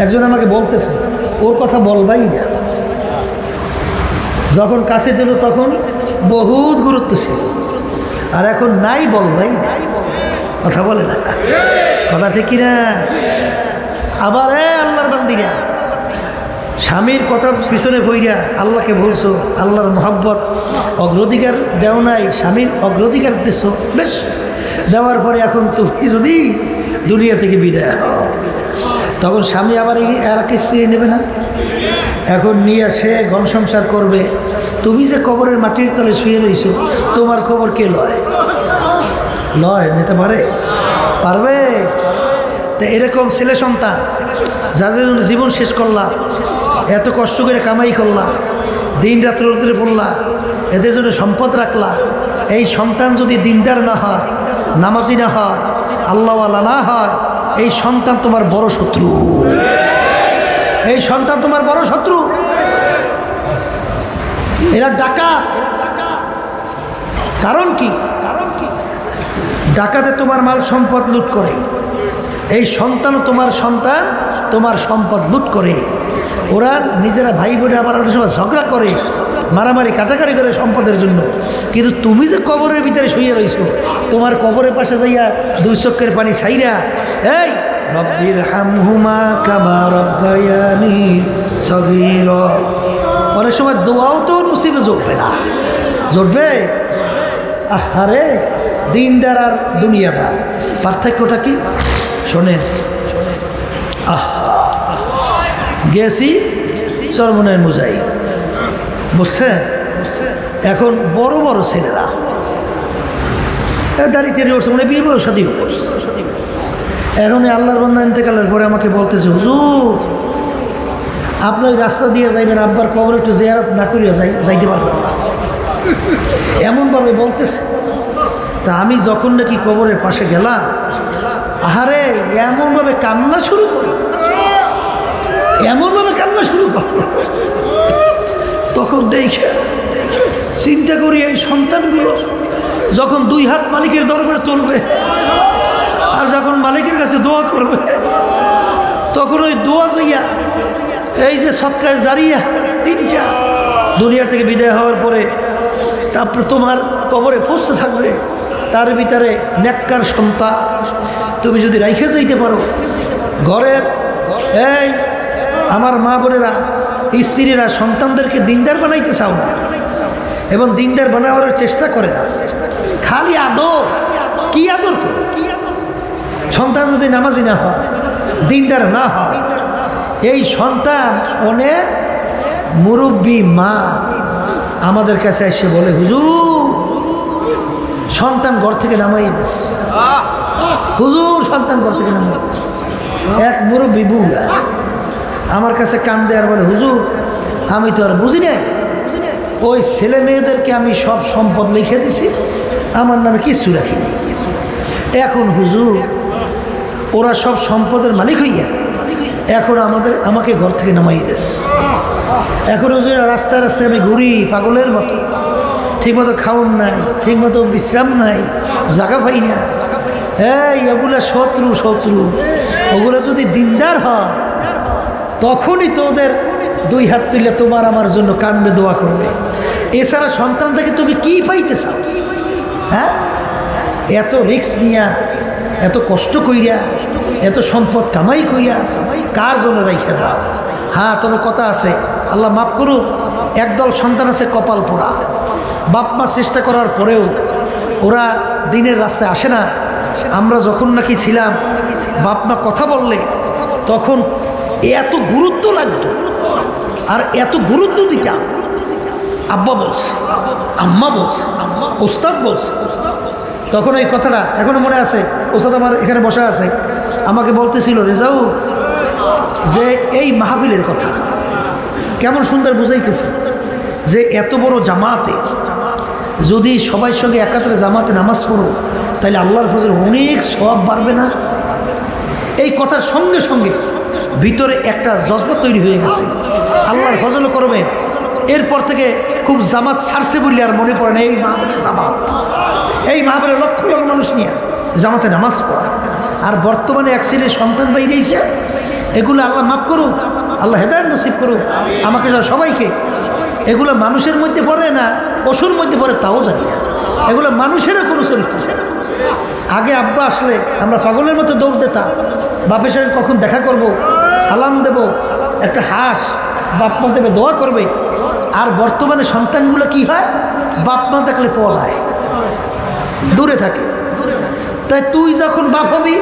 একজন আমাকে বলতেছে ওর কথা বলবাই না, যখন কাছে দিল তখন বহুত গুরুত্ব ছিল, আর এখন নাই বলবাই না, কথা বলে না, কথা ঠিক কিনা? আবার আল্লাহর বান্দিরা স্বামীর কথা পিছনে বইরা আল্লাহকে বলছো, আল্লাহর মহব্বত অগ্রাধিকার দেও নাই, স্বামীর অগ্রাধিকার দিছো, বেশ দেওয়ার পরে এখন তুমি যদি দুনিয়া থেকে বিদায় হও, তখন স্বামী আবার আর এক স্ত্রী নেবে না, এখন নিয়ে সে ঘন সংসার করবে। তুমি যে কবরের মাটির তলে শুয়ে রইছো, তোমার খবর কে লয়? লয় নিতে পারে? পারবে? তো এরকম ছেলে সন্তান যাদের জীবন শেষ করলা, এত কষ্ট করে কামাই করলা, দিন রাত্র রোদে পড়লা, এদের জন্য সম্পদ রাখলা, এই সন্তান যদি দিনদার না হয়, নামাজি না হয়, আল্লাহওয়ালা না হয়, এই সন্তান তোমার বড় শত্রু, এই সন্তান তোমার বড় শত্রু। এরা ডাকাত। কারণ কি? ডাকাতে তোমার মাল সম্পদ লুট করে, এই সন্তানও তোমার সন্তান তোমার সম্পদ লুট করে। ওরা নিজেরা ভাই বোনে আবার অনেক সময় ঝগড়া করে, মারামারি কাটাকাটি করে সম্পদের জন্য। কিন্তু তুমি যে কবরের ভিতরে শুয়ে রইছো, তোমার কবরের পাশে যাইয়া দুই চোখের পানি ছাইরা এই রব্বির হামহুমা কামা রব্বায়ানি সগীরা, অনেক সময় দোয়াও তো নসিবে জুটবে না, জুটবে? আহারে, দিনদার আর দুনিয়াদার পার্থক্যটা কি শোনেন। গেছি চরমনের মুজাই, বুঝছেন? এখন বড় বড় ছেলেরা দাড়ি টেনে উঠছে, মানে বিয়ে শাদিও করছে। এখন আল্লাহর বান্দা ইন্তেকালের পরে আমাকে বলতেছে, হুজুর আপনি ওই রাস্তা দিয়ে যাইবেন, আব্বার কবর একটু জিয়ারত না করিয়া যাইতে পারবেন না, এমনভাবে বলতেছে। তা আমি যখন নাকি কবরের পাশে গেলাম, আহারে এমনভাবে কান্না শুরু করি, এমনভাবে কান্না শুরু করি, তখন দেখে চিন্তা করি এই সন্তানগুলো যখন দুই হাত মালিকের দরবারে তুলবে আর যখন মালিকের কাছে দোয়া করবে, তখন ওই দোয়া যাইয়া এই যে সৎকায় জারিয়া তিনটা দুনিয়া থেকে বিদায় হওয়ার পরে তারপরে তোমার কবরে পৌঁছতে থাকবে। তার ভিতরে নেককার সন্তান তুমি যদি রাইখে যাইতে পারো ঘরের, এই আমার মা বোনেরা, স্ত্রীরা সন্তানদেরকে দিনদার বানাইতে চাও না এবং দিনদার বানানোর চেষ্টা করে না, খালি আদর। কি আদর করে? সন্তান যদি নামাজি না হয়, দিনদার না হয়, এই সন্তান অনেক মুরব্বী মা আমাদের কাছে এসে বলে, হুজুর সন্তান ঘর থেকে নামাইয়ে দিস, হুজুর সন্তান ঘর থেকে নামাইয়ে দিস। এক মুরব্বী বুড়া আমার কাছে কান্দে আর বলে, হুজুর আমি তো আর বুঝি নাই, ওই ছেলে মেয়েদেরকে আমি সব সম্পদ লিখে দিছি, আমার নামে কিছু রাখিনি। এখন হুজুর ওরা সব সম্পদের মালিক হইয়া এখন আমাকে ঘর থেকে নামাইয়ে দিস। এখন হুজুর রাস্তায় রাস্তায় আমি ঘুরি পাগলের মতো, ঠিকমতো খাওয়ান নাই, ঠিকমতো বিশ্রাম নাই, জায়গা পাই না। হ্যাঁ, এগুলা শত্রু। ওগুলো যদি দিনদার হয় তখনই তো ওদের দুই হাত তুলে তোমার আমার জন্য কান্দে দোয়া করবে। এছাড়া সন্তান থেকে তুমি কি পাইতে চাও? হ্যাঁ, এত রিস্ক নিয়া, এত কষ্ট কইরা, এত সম্পদ কামাই কইরা কার জন্য রাইখা যাও? হ্যাঁ, তবে কথা আছে, আল্লাহ মাফ করুক, একদল সন্তান আছে কপাল পোড়া, বাপ মা চেষ্টা করার পরেও ওরা দিনের রাস্তায় আসে না। আমরা যখন নাকি ছিলাম, বাপ মা কথা বললে তখন এত গুরুত্ব লাগতো, আর এত গুরুত্ব দিতাম। আব্বা বলছে, আম্মা বলছে, ওস্তাদ বলছে, তখন এই কথাটা এখনো মনে আছে। ওস্তাদ আমার এখানে বসা আছে, আমাকে বলতেছিল, রেজাউ যে এই মাহফিলের কথা কেমন সুন্দর বুঝাইতেছে, যে এত বড় জামাতে যদি সবাই সঙ্গে একাত্রে জামাতে নামাজ পড়ো তাহলে আল্লাহর ফজল অনেক সওয়াব বাড়বে না? এই কথার সঙ্গে সঙ্গে ভিতরে একটা জজবা তৈরি হয়ে গেছে, আল্লাহর ফজল করবে। এরপর থেকে খুব জামাত ছাড়ছে বললে আর মনে পড়ে না এই মাহফিলের জামাত, এই মাহফিলের লক্ষ লক্ষ মানুষ নিয়ে জামাতে নামাজ পড়া। আর বর্তমানে এক শ্রেণীর সন্তান বাইরেছে, এগুলো আল্লাহ মাফ করুক, আল্লাহ হেদায়েত নসিব করুক আমাকে সবাইকে। এগুলো মানুষের মধ্যে পড়ে না, পশুর মধ্যে পড়ে তাও জানি না। এগুলো মানুষেরও কোনো চরিত্র নেই। আগে আব্বা আসলে আমরা পাগলের মতো দৌড় দিতাম, বাপের সঙ্গে কখন দেখা করব, সালাম দেব, একটা হাঁস, বাপ মা দেবে দোয়া করবে। আর বর্তমানে সন্তানগুলো কি হয়, বাপ মা দেখলে পলায়, দূরে থাকে। তাই তুই যখন বাপ হবি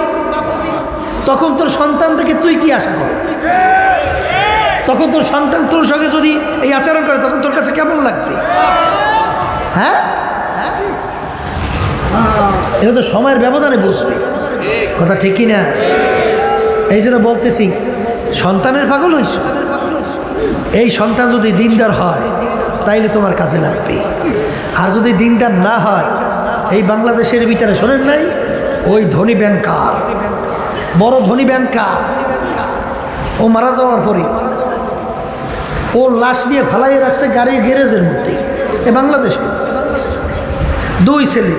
তখন তোর সন্তান থেকে তুই কি আশা কর? তখন তোর সন্তান তোর সঙ্গে যদি এই আচরণ করে তখন তোর কাছে কেমন লাগবে? হ্যাঁ, এটা তো সময়ের ব্যবধানে বুঝবে, কথা ঠিক কি না? এই জন্য বলতেছি, সন্তানের পাগল হইছ, এই সন্তান যদি দিনদার হয় তাইলে তোমার কাজে লাগবে। আর যদি দিনদার না হয়, এই বাংলাদেশের ভিতরে শোনেন নাই, ওই ধনী ব্যাংকার, বড় ধনী ব্যাংকার, ও মারা যাওয়ার পরে ওর লাশ নিয়ে ফালাইয়ে রাখছে গাড়ির গ্যারেজের মধ্যে। এ বাংলাদেশে দুই ছেলে,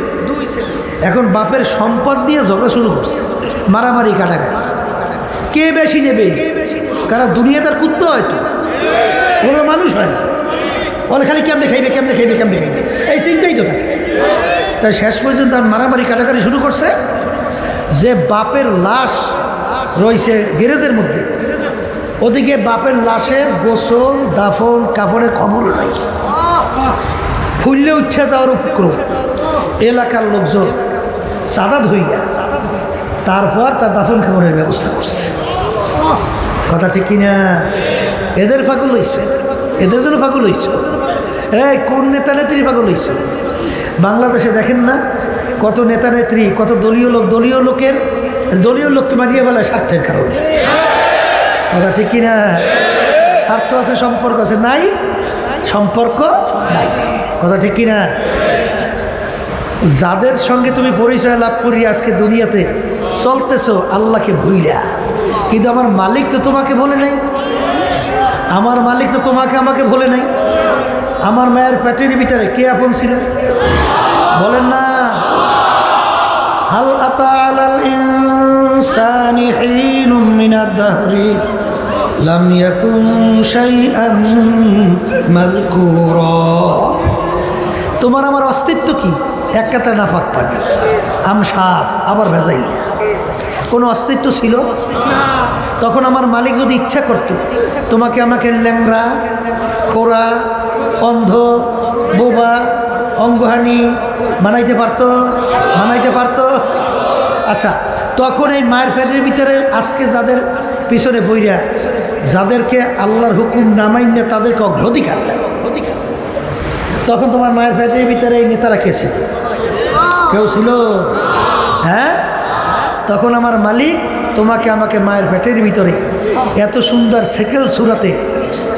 এখন বাপের সম্পদ দিয়ে ঝগড়া শুরু করছে, মারামারি কাটাকাটি, কে বেশি নেবে। কারণ দুনিয়া তার কুত্তা হয়তো, কোনো মানুষ হয় না, বলে খালি কেমনে খাইবে, কেমনে খাইবে, কেমনে খাইবে, এই চিন্তাই তো থাকে। তাই শেষ পর্যন্ত আর মারামারি কাটাকাটি শুরু করছে, যে বাপের লাশ রয়েছে গ্যারেজের মধ্যে, ওদিকে বাপের লাশের গোসল দাফন কাফনের খবরও নাই, ফুললে উঠে যাওয়ার উপক্রম। এলাকার লোকজন চাঁদা ধইয়া তারপর তার দাফন কাফনের ব্যবস্থা করছে, কথা ঠিক কিনা? এদের পাগল হয়েছে, এদের জন্য পাগল হয়েছে। এই কোন নেতা নেত্রী পাগল হয়েছে? বাংলাদেশে দেখেন না কত নেতা নেত্রী, কত দলীয় লোক, দলীয় লোককে মারিয়ে ফেলায় স্বার্থের কারণে, কথা ঠিক কিনা? স্বার্থ আছে, সম্পর্ক আছে, নাই সম্পর্ক নাই, কথা ঠিক কিনা? যাদের সঙ্গে তুমি পরিচয় লাভ করি আজকে দুনিয়াতে চলতেছো আল্লাহকে ভুইলা, কিন্তু আমার মালিক তো তোমাকে বলে নাই, আমার মালিক তো তোমাকে আমাকে বলে নাই। আমার মায়ের পেটের ভিতরে কে আপন ছিল বলেন না? হাল আতা আলাল ইনসানি হিনুম মিনাদ দাহরি লাম ইয়াকুন শাইআন মাযকুরা। তোমার আমার অস্তিত্ব কি? এক কাতার নাফাক পানি, আমশ্বাস, আবার ভেজাইল, কোনো অস্তিত্ব ছিল? তখন আমার মালিক যদি ইচ্ছা করত তোমাকে আমাকে ল্যাংড়া, খোড়া, অন্ধ, বোবা, অঙ্গহানি বানাইতে পারতো? আচ্ছা, তখন এই মায়ের পেটের ভিতরে আজকে যাদের পিছনে বইরা যাদেরকে আল্লাহর হুকুম না মাইনে তাদেরকে অগ্রাধিকার দেয়। তখন তোমার মায়ের পেটের ভিতরে এই নেতারা কে ছিল? কেউ ছিল? হ্যাঁ, তখন আমার মালিক তোমাকে আমাকে মায়ের পেটের ভিতরে এত সুন্দর সেকেল সুরাতে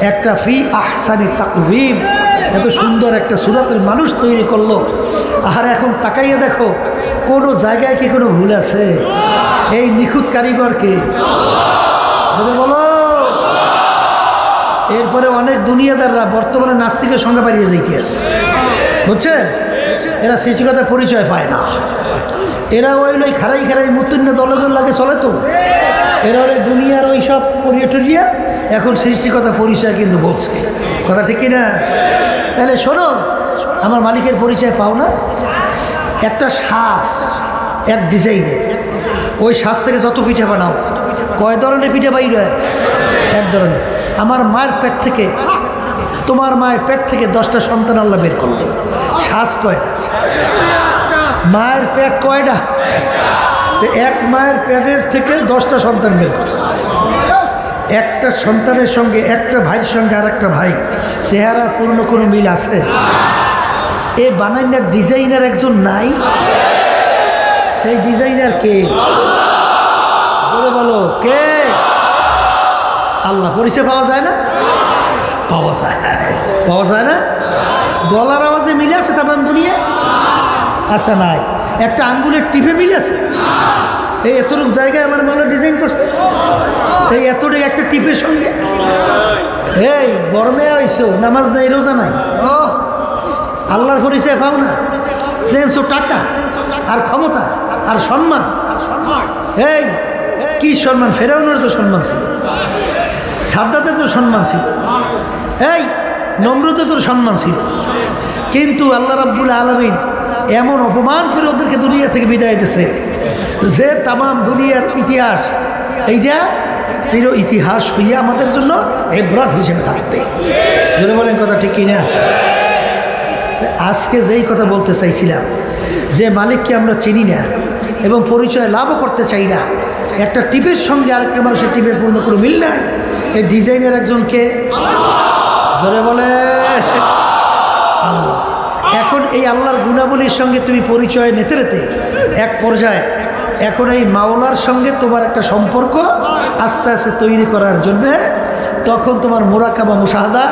একটা ফি আহসানি তাকওয়িম, এত সুন্দর একটা সুরাতের মানুষ তৈরি করলো। আর এখন তাকাইয়ে দেখো কোনো জায়গায় কি কোনো ভুল আছে? এই নিখুঁত কারিগরকে যদি বলো। এরপরে অনেক দুনিয়াদাররা বর্তমানে নাস্তিকের সঙ্গে বাড়িয়ে যাইতে আছে, বুঝছেন? এরা সৃষ্টিকতার পরিচয় পায় না। এরা ওই খাড়াই খাড়াই মুতুন্য দলগুলো লাগে চলে তো। এরা ওই দুনিয়ার ওই সব পরিটরিয়া এখন সৃষ্টিকতা পরিচয় কিন্তু বলছে, কথা ঠিক কিনা? তাহলে শোনো, আমার মালিকের পরিচয় পাও না? একটা শ্বাস এক ডিজাইনে, ওই শ্বাস থেকে যত পিঠে বানাও, কয় ধরনের পিঠে বাইর হয়? এক ধরনের। আমার মায়ের পেট থেকে, তোমার মায়ের পেট থেকে 10টা সন্তান আল্লাহ বের করলো। শ্বাস কয়টা? মায়ের পেট কয়টা? এক মায়ের পেটের থেকে 10টা সন্তান বের করছে। একটা সন্তানের সঙ্গে, একটা ভাইয়ের সঙ্গে আর একটা ভাই চেহারা পূর্ণ কোনো মিল আছে? এ বানাইনার ডিজাইনার একজন নাই? সেই ডিজাইনার কে? বলো কে? আল্লাহ। পরিচয় পাওয়া যায় না? পাওয়া যায় না? গলার আওয়াজে মিলে আছে তাম দুনিয়া? আচ্ছা নাই। একটা আঙ্গুলের টিপে মিলে আছে? এই এতটুক জায়গায় আমার মনে ডিজাইন করছে, এই এতটুকু একটা টিপের সঙ্গে। এই গরমে আইসো, নামাজ নাই, রোজা নাই, আল্লাহর পরিচয় পাও না? চেঞ্জও টাকা আর ক্ষমতা আর সম্মান। এই কি সম্মান? ফেরাউনের তো সম্মান ছিল, সাদ্দাতের তো সম্মান ছিল, এই নমরুদের তো সম্মান ছিল। কিন্তু আল্লাহ রাব্বুল আলামিন এমন অপমান করে ওদেরকে দুনিয়া থেকে বিদায় দিয়েছে যে তামাম দুনিয়ার ইতিহাস এইটা চির ইতিহাস হইয়া আমাদের জন্য ইবরাত হিসেবে থাকবে। জোরে বলেন, কথা ঠিক কিনা? আজকে যেই কথা বলতে চাইছিলাম, যে মালিককে আমরা চিনি না এবং পরিচয় লাভও করতে চাই না, একটা টিপের সঙ্গে আরেকটা মানুষের টিপের পূর্ণ কোনো মিল নাই। এই ডিজাইনের একজনকে জোরে বলে আল্লাহ। এখন এই আল্লাহর গুণাবলীর সঙ্গে তুমি পরিচয় নিতে নিতে এক পর্যায়ে এখন এই মাওলার সঙ্গে তোমার একটা সম্পর্ক আস্তে আস্তে তৈরি করার জন্য তখন তোমার মুরাকাবা মুশাহাদা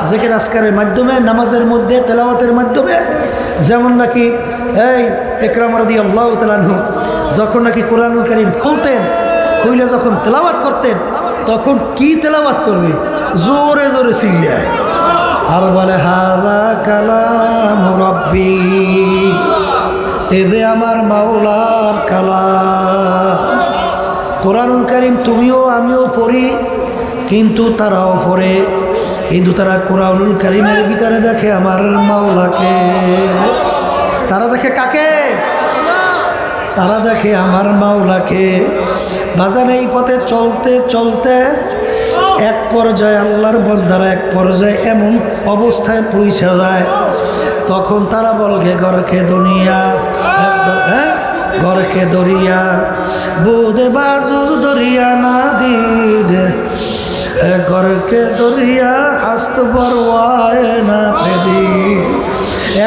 জিকির আজকারের মাধ্যমে, নামাজের মধ্যে তেলাওয়াতের মাধ্যমে, যেমন নাকি এই ইকরাম রাদিয়াল্লাহু তাআলা আনহু যখন নাকি কোরআনুল কারীম খুলতেন, খুলে যখন তেলাওয়াত করতেন, তখন কি তেলাওয়াত করবে? জোরে জোরে চিল্লায় আর বলে হাযা কালাম রাব্বি, এ যে আমার মাওলার কালাম। কোরআনুল কারীম তুমিও আমিও পড়ি, কিন্তু তারাও পড়ে, কিন্তু তারা কোরআনুল কারীমের ভিতরে দেখে আমার মাওলাকে। তারা দেখে কাকে? তারা দেখে আমার মাওলাকে। বাজার এই পথে চলতে চলতে এক পর্যায়ে আল্লাহর বন্দারা এক পর্যায়ে এমন অবস্থায় পৌঁছে যায়, তখন তারা বলবে গরকে দুনিয়া, গরকে দরিয়া বুদে বাজু দরিয়া না দিদে, গরকে দরিয়া হাস্ত বরওয়ায় না পেদি।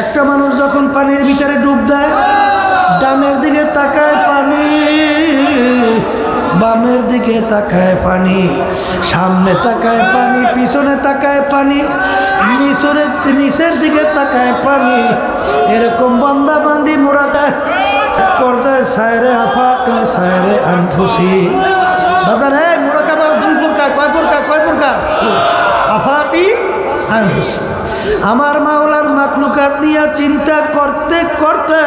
একটা মানুষ যখন পানির ভিতরে ডুব দেয়, ডানের দিকে তাকায় পানি, বামের দিকে তাকায় পানি, সামনে তাকায় পানি, পিছনে তাকায় পানি, নিচের দিকে তাকায় পানি। এরকম বান্দা বান্দি মোরাটা পর্যায়ে সায়রে আফাক সায়রে আনফুসি। বাজারে মোরাকাবা দুই প্রকার, কয় প্রকার? আফাকি আনফুসি। আমার মাওলার মাখলুকাত নিয়ে চিন্তা করতে করতে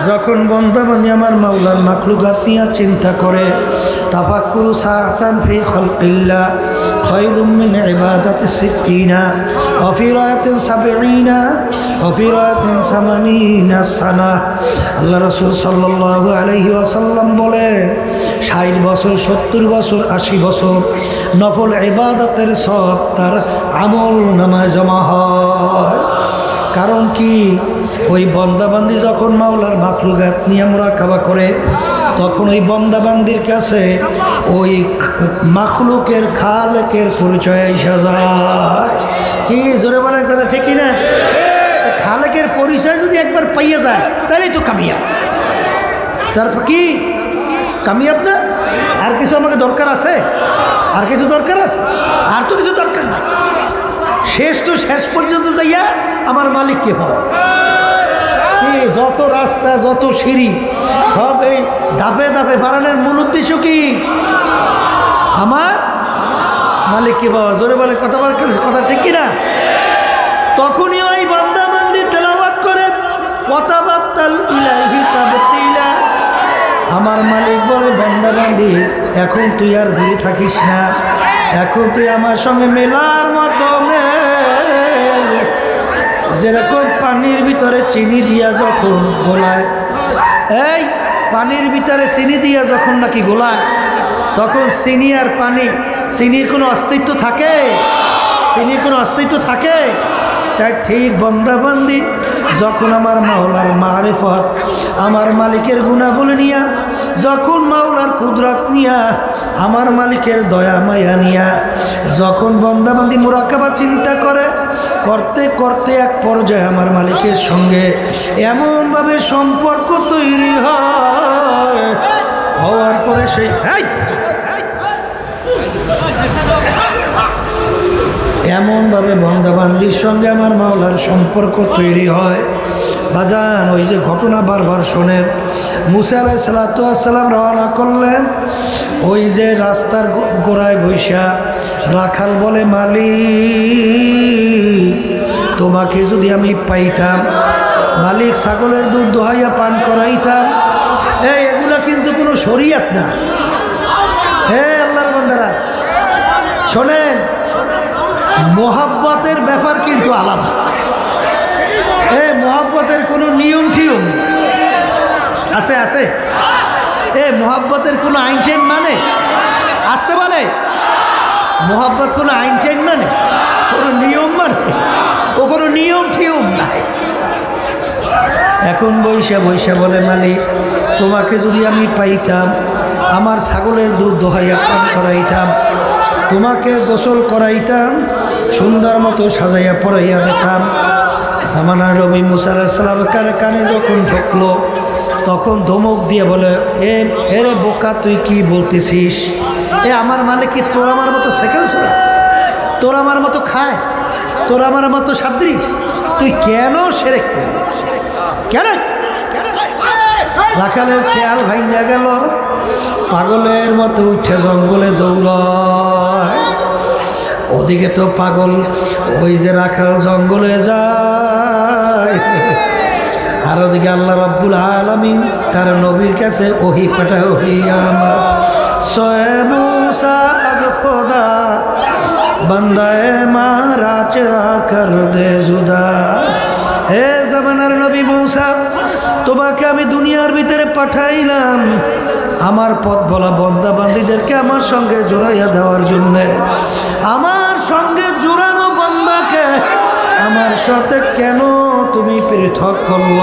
যখন বান্দা বান্দি আমার মাওলার মাখলুকাত নিয়ে চিন্তা করে, তাফাক্কুরু সাআতান ফি খালকিল্লাহ খায়রুম মিন ইবাদাতিস সিত্তিনা ওয়া ফি রায়াতিন সাবঈনা ওয়া ফি রায়াতিন 80 সানা। আল্লাহ রাসূল সাল্লাল্লাহু আলাইহি ওয়াসাল্লাম বলেন, 60 বছর, 70 বছর, 80 বছর নফল ইবাদতের সব তার আমল নামায় জমা হয়। কারণ কি ওই বন্দাবান্দি যখন মাওলার মাখলুকাত নিয়ে মুরাকাবা করে তখন ওই বন্দাবান্দির কাছে ওই মাখলুকের খালেকের পরিচয় এসে যায়। কি জোরে বলার কথা ঠিক কি না? খালেকের পরিচয় যদি একবার পাইয়া যায় তাহলেই তো কামিয়াব। তারপর কি কামিয়াব না? আর কিছু আমাকে দরকার আছে? আর কিছু দরকার আছে? আর তো কিছু দরকার নাই। শেষ তো শেষ পর্যন্ত যাইয়া আমার মালিককে পাওয়া। যত রাস্তা যত সিঁড়ি সব এই ধাপে ধাপে বাড়ানোর মূল উদ্দেশ্য কি? আমার মালিককে পাওয়া। জোরে বলে কথা ঠিক কিনা? তখনই ওই বান্দা বান্দি তেলাওয়াত করে ওয়াতাবাত্তাল ইলাইহি তাবতিলা। আমার মালিক বলে বান্দা বান্দি এখন তুই আর দূরে থাকিস না, এখন তুই আমার সঙ্গে মেলার মতো মেল। যেরকম পানির ভিতরে চিনি দিয়া যখন গোলায়, এই পানির ভিতরে চিনি দিয়া যখন নাকি গোলায় তখন চিনি আর পানি, চিনির কোনো অস্তিত্ব থাকে? চিনির কোনো অস্তিত্ব থাকে? তাই ঠিক বন্দাবান্দি যখন আমার মাওলার মারিফত, আমার মালিকের গুণাবলী নিয়া, যখন মাওলার কুদরত নিয়া, আমার মালিকের দয়া মায়া নিয়া যখন বন্দাবান্দি মুরাকাবা চিন্তা করে, করতে করতে এক পর্যায়ে আমার মালিকের সঙ্গে এমনভাবে সম্পর্ক তৈরি হয়, হওয়ার পরে সেই এমনভাবে বন্দাবান্দির সঙ্গে আমার মাওলার সম্পর্ক তৈরি হয়। বাজান ওই যে ঘটনা বারবার শোনেন, মুসা আলাইহিস সালাতু ওয়াস সালাম রওনা করলেন, ওই যে রাস্তার গোড়ায় বৈশা রাখাল বলে, মালিক তোমাকে যদি আমি পাইতাম, মালিক ছাগলের দুধ দোহাইয়া পান করাইতাম। এগুলা কিন্তু কোনো শরিয়াত না। হে আল্লাহর বান্দারা শোনেন, মোহাব্বতের ব্যাপার কিন্তু আলাদা। মোহাব্বতের কোনো নিয়ম টিয়ম আছে? আছে? মোহাব্বতের কোনো আইন টাইন মানে আসতে বলে? মোহাব্বত কোনো আইন টাইন মানে, কোনো নিয়ম মানে? ও কোনো নিয়ম টিয়ম নাই। এখন বৈশা বৈশা বলে, মালিক তোমাকে যদি আমি পাইতাম, আমার ছাগলের দুধ দোহাইয়া পান করাইতাম, তোমাকে গোসল করাইতাম, সুন্দর মতো সাজাইয়া পড়াইয়া দিতাম। জামানার নবী মুসা আলাইহিস সালাম কানে কানে যখন ঢুকলো তখন ধমক দিয়ে বলে, এরে বোকা তুই কি বলতেছিস? আমার মালিক কি তোর আমার মতো সেকেন্ড ছোড়া? তোর আমার মতো খায়? তোর আমার মতো সাদৃশ? তুই কেন শিরক করবি? কেন? রাখালের খেয়াল ভাঙিয়া গেল, পাগলের মতো উঠে জঙ্গলে দৌড়ায়। ওদিকে তো পাগল ওই যে রাখাল জঙ্গলে যায়, আর ওদিকে আল্লাহ রাব্বুল আলামিন তার নবীর কাছে ওহি পাঠায়, ওহি আমার সোয়ে মুসা আজ খোদা বান্দায়ে মারা চেরা কর দে জুদা। হে জামানার নবী মুসা, তোমাকে আমি দুনিয়ার ভিতরে পাঠাইলাম আমার পথ বলা বন্দা বান্দীদেরকে আমার সঙ্গে জোড়াইয়া দেওয়ার জন্যে। আমার সঙ্গে জোড়ানো বন্দাকে আমার সাথে কেন তুমি পৃথক করল?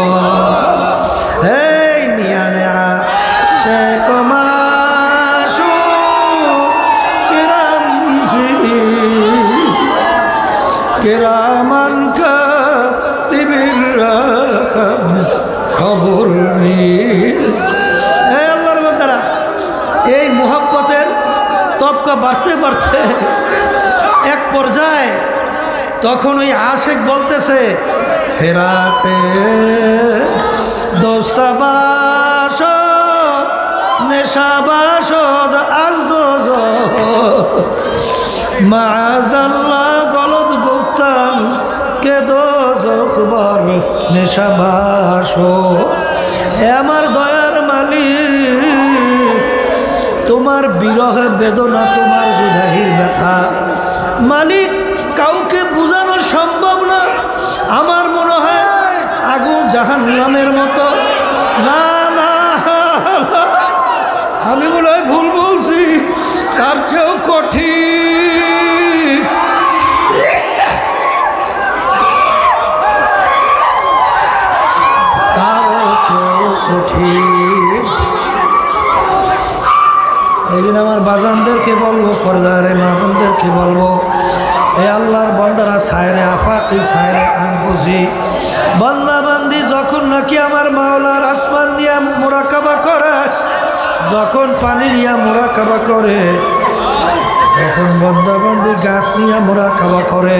এই মিয়ানে সে কমাশু কিরামজি কিরামান কাতিবির খবর নেই। আল্লাহর বান্দারা, এই মুহাব্বতের তবকা বাড়তে বাড়তে এক পর্যায়ে তখন ওই আশেক বলতেছে, ফেরাতে দোস্তাবাস নেশাবাসদ আজ দোজ মাআযাল্লাহ গলত গুফতাম কে দোজখবর নেশাবাস। আমার দয়ার মালিক, তোমার বিরহে বেদনা, তোমার জুদাহির ব্যথা মালিক কাউকে বোঝানো সম্ভব না। আমার মনে হয় আগুন জাহান্নামের মতো। না না, আমি মনে হয় ভুল বলছি, তার চেয়েও কঠিন। কঠিন। এই জন্য আমার বাজানদেরকে বলবো, পর্দারে মা বোনদেরকে বলবো, এই আল্লাহর বান্দারা সায়রে আফাকি সায়রে আনবুঝি বান্দা বান্দি যখন নাকি আমার মাওলার আসমান নিয়ে মুরাকাবা করে, যখন পানি নিয়ে মুরাকাবা করে, যখন বন্দাবান্দি গাছ নিয়ে মুরাকাবা করে,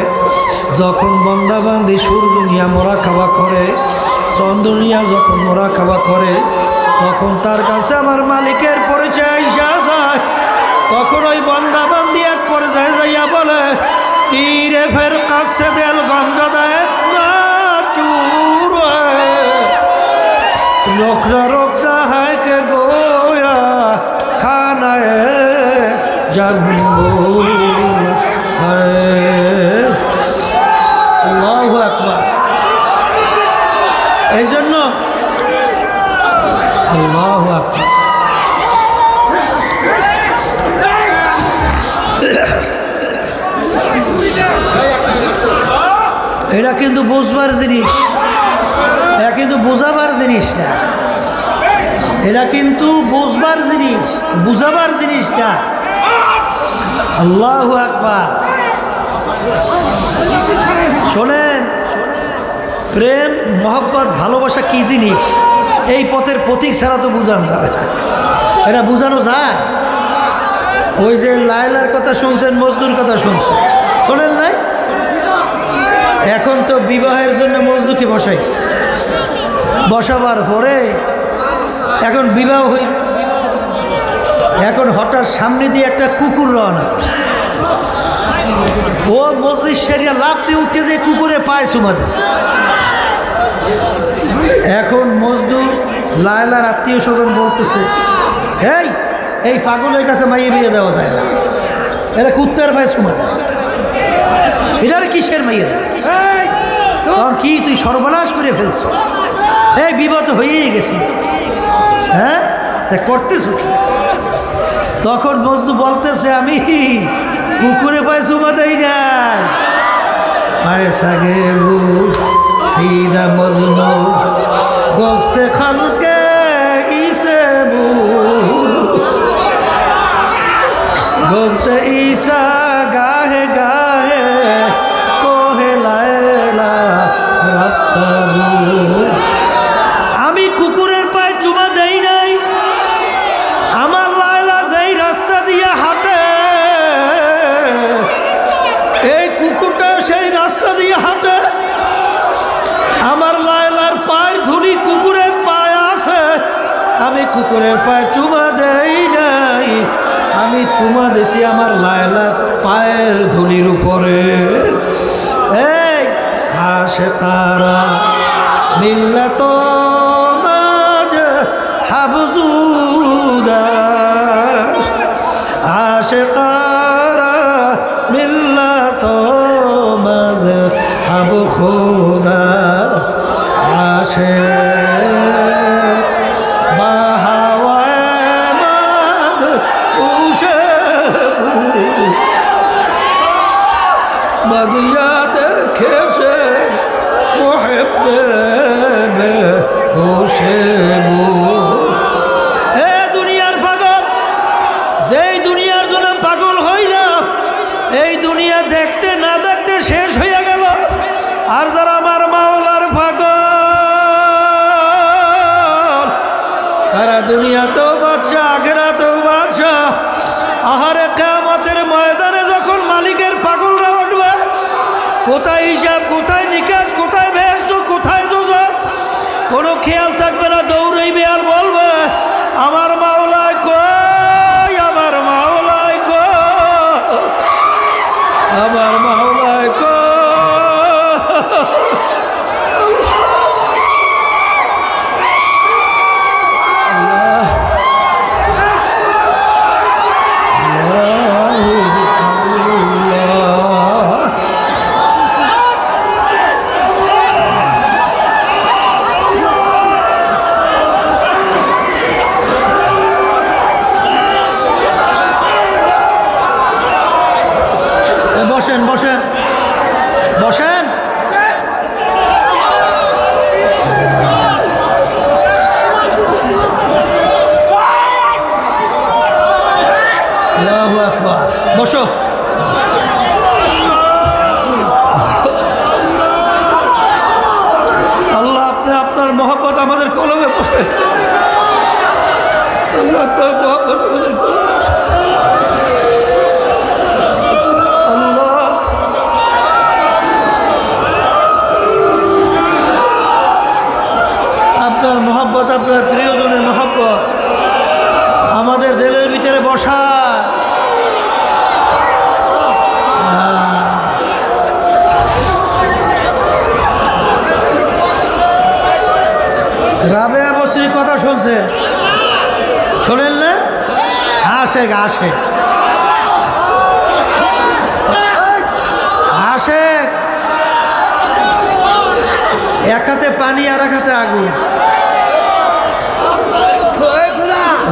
যখন বন্দাবান্দি সূর্য নিয়ে মুরাকাবা করে, চন্দ্র নিয়ে যখন মুরাকাবা করে, তখন তার কাছে আমার মালিকের পরিচয় আইসা যায়। তখন ওই বন্দাবান্দি এক পর্যায়ে যাইয়া বলে, तीरे फिर कसे दिल गमजदा इतना चूर है, रोकना है कि गोया खाना है जन्नूर है। अल्लाहु अकबर। এই জন্য আল্লাহু আকবার। এটা কিন্তু বুঝবার জিনিস, এটা কিন্তু বোঝাবার জিনিস না, এটা কিন্তু বুঝবার জিনিস, বুঝাবার জিনিস না। আল্লাহু আকবার। শোনেন, প্রেম মহব্বত ভালোবাসা কি জিনিস, এই পথের প্রতীক ছাড়া তো বোঝানো যাবে না। এটা বোঝানো যায়? ওই যে লায়লার কথা শুনছেন, মজনুর কথা শুনছেন, শোনেন নাই? এখন তো বিবাহের জন্য মজনুকে বসাইস, বসাবার পরে এখন বিবাহ হই, এখন হঠাৎ সামনে দিয়ে একটা কুকুর রওনা করছে, ও মজলিস সেরিয়া লাফ দিয়ে উঠে যে কুকুরে পায় চুমা দিচ্ছে। এখন মজদুর লায়লার আত্মীয় স্বজন বলতেছে, এই পাগলের কাছে মাইয়ে বিয়ে দেওয়া যায় না, এটা কুত্তার পায় চুমা দেয়, এটার কিসের মাইয়ে দেয়? তখন কি তুই সর্বনাশ করে ফেলছ, এই বিপদ হয়েই গেছি, হ্যাঁ তা করতেছ কি? তখন মজদু বলতেছে, আমি কুকুরে পায় চুমা দেই নাই, পয়সা গেবু সিদা মজনু গফতে খালকে ইসে বু গফতে ঈসা গাহে গাহে কোহে লায়লা রাত্তাবু। আমি কুকুরের পায়ে চুমা দেই নাই, আমার লায়লা যেই রাস্তা দিয়ে হাঁটে, এই কুকুরটা সেই রাস্তা দিয়ে হাঁটে, আমার লায়লার পায়ের ধুলি কুকুরের পায়ে আছে, আমি কুকুরের পায়ে চুমা দেই নাই, আমি চুমা দিছি আমার লায়লার পায়ের ধুলির উপরে। এই আশিকারা মিল্লাত মাঝ হাবজুদা, আশিকারা মিল্লাত মাঝ হাব খুদা, আশে বাহাওয়ায় মাদ উশে মদিয়াত খেসে মুহিব্বে উশে এ দুনিয়ার পাগল, যেই দুনিয়ার জন্য পাগল হই না, এই দুনিয়া দেখতে না দেখতে শেষ হইয়া গেল। আর যারা আমার মাওলার পাগল, তারা দুনিয়াতেও বাদশা, আখিরাতেও বাদশা। আহারে কিয়ামতের ময়দানে যখন মালিকের পাগলরা উঠবে, কোথায় হিসাব, কোথায় নিকাশ, কোথায় বেহেশত, কোথায় দোজখ, কোনো খেয়াল থাকবে না। দৌড়াইবে আর বলবে, আমার মাওলায় কই, আমার মাওলায় কই, আমার মাওলায় কই। আপনার মহব্বত আমাদের কলমে বসে, আল্লাহ আপনার মহব্বত আমাদের কলমে বসে। আল্লাহ আপনার মহব্বত, আপনার প্রিয়জনের মহব্বত আমাদের দিলের ভিতরে বসা। রাবেয়া বসরির কথা শুনছে, শোনেন না? আসে আসে আসে, এক হাতে পানি আর এক হাতে আগুন,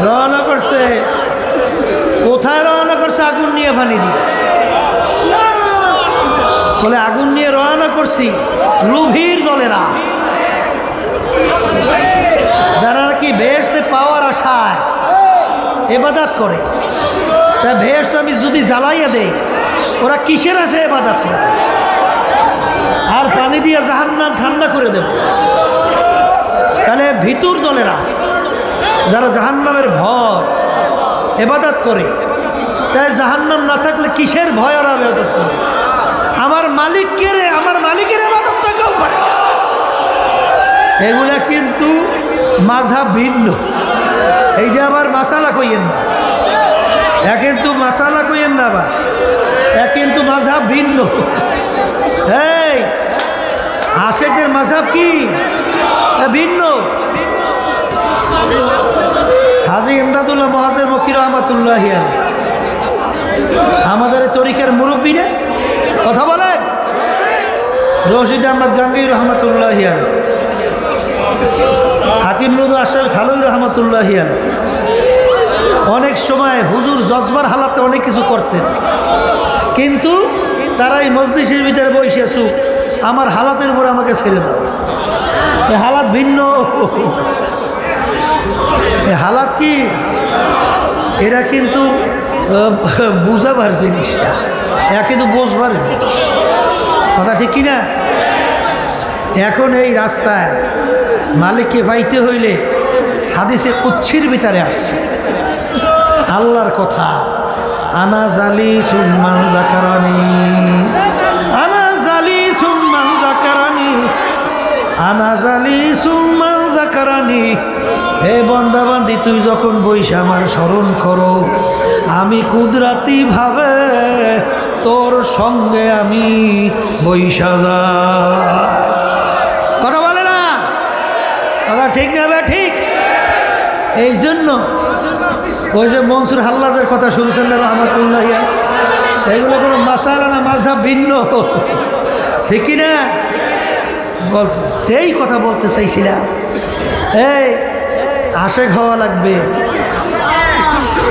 রওনা করছে। কোথায় রওনা করছে? আগুন নিয়ে, পানি দিয়ে। বলে আগুন নিয়ে রওনা করছি লোভীর দলেরা, যারা নাকি বেহেশতে পাওয়ার আশায় ইবাদত করে। তা বেহেশত আমি যদি জ্বালাইয়া দেই, ওরা কিসের আশায় ইবাদত করে? আর পানি দিয়ে জাহান্নাম ঠান্ডা করে দেব। তাহলে ভিতর দলেরা যারা জাহান্নামের ভয় ইবাদত করে, তাই জাহান্নাম না থাকলে কিসের ভয় ওরা ইবাদত করে? আমার মালিককে রে, আমার মালিকের ইবাদত তো কেউ করে। এগুলা কিন্তু মাযহাব ভিন্ন। এইটা আবার মাসালা কইয়েন না, কিন্তু মাসালা কইয়েন না, আবার কিন্তু মাযহাব ভিন্ন। এই আশেকদের মাযহাব কি ভিন্ন। হাজী ইমদাদুল্লাহ মুহাজ্জির মক্কি রাহমাতুল্লাহি আলাইহি আমাদের তরিকার মুরব্বী রে, কথা বলেন। রশিদ আহমদ গাঙ্গী রহমতুল্লাহি আলাইহি, হাকিম নুরুল আশরাফ থানভী রহমতুল্লাহি আলাইহি অনেক সময় হুজুর জজবার হালাতে অনেক কিছু করতেন, কিন্তু তারা এই মজলিসের ভিতরে বসে চুপ, আমার হালাতের উপর আমাকে ছেড়ে দাও। এই হালাত ভিন্ন। এই হালাত কি? এরা কিন্তু বুঝাবার জিনিসটা, এরা কিন্তু বোঝবার কথা, ঠিক কিনা? এখন এই রাস্তায় মালিককে পাইতে হইলে হাদিসে কুচ্ছির ভিতরে আসছে আল্লাহর কথা, আনা জালি সুম্মান যাকারানি, আনা জালি সুম্মান যাকারানি, আনা জালি সুম্মান যাকারানি। হে বান্দাবান্দি, তুই যখন বইসা আমার স্মরণ করো, আমি কুদরতি ভাবে তোর সঙ্গে আমি বইসা যাই। কথা বলে না? কথা ঠিক না? ঠিক। এই জন্য ওই যে মনসুর হাল্লাজের কথা শুনছেন না রহমতুল্লাহ, এগুলো কোনো মাসালা না, মাযহাব ভিন্ন, ঠিক কিনা? সেই কথা বলতে চাইছিলাম। এই আশেক হওয়া লাগবে,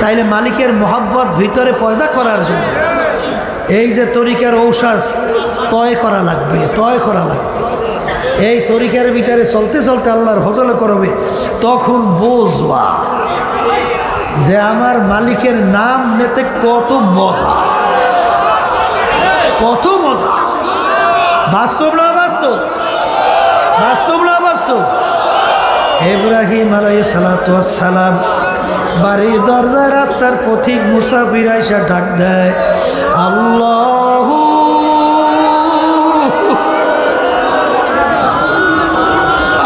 তাইলে মালিকের মহব্বত ভিতরে পয়দা করার জন্য এই যে তরিকার ঔষধ তয় করা লাগবে, তয় করা লাগবে। এই তরিকার ভিতরে চলতে চলতে আল্লাহর ফজল করবে, তখন বুঝবা যে আমার মালিকের নাম নিতে কত মজা, কত মজা। বাস্তব না বাস্তব? বাস্তব না বাস্তব? ইব্রাহিম আলাইহিস সালাতু ওয়াস সালাম বাড়ির দরজায় রাস্তার পথিক মুসাফির আইসা ডাক দেয়, আল্লাহু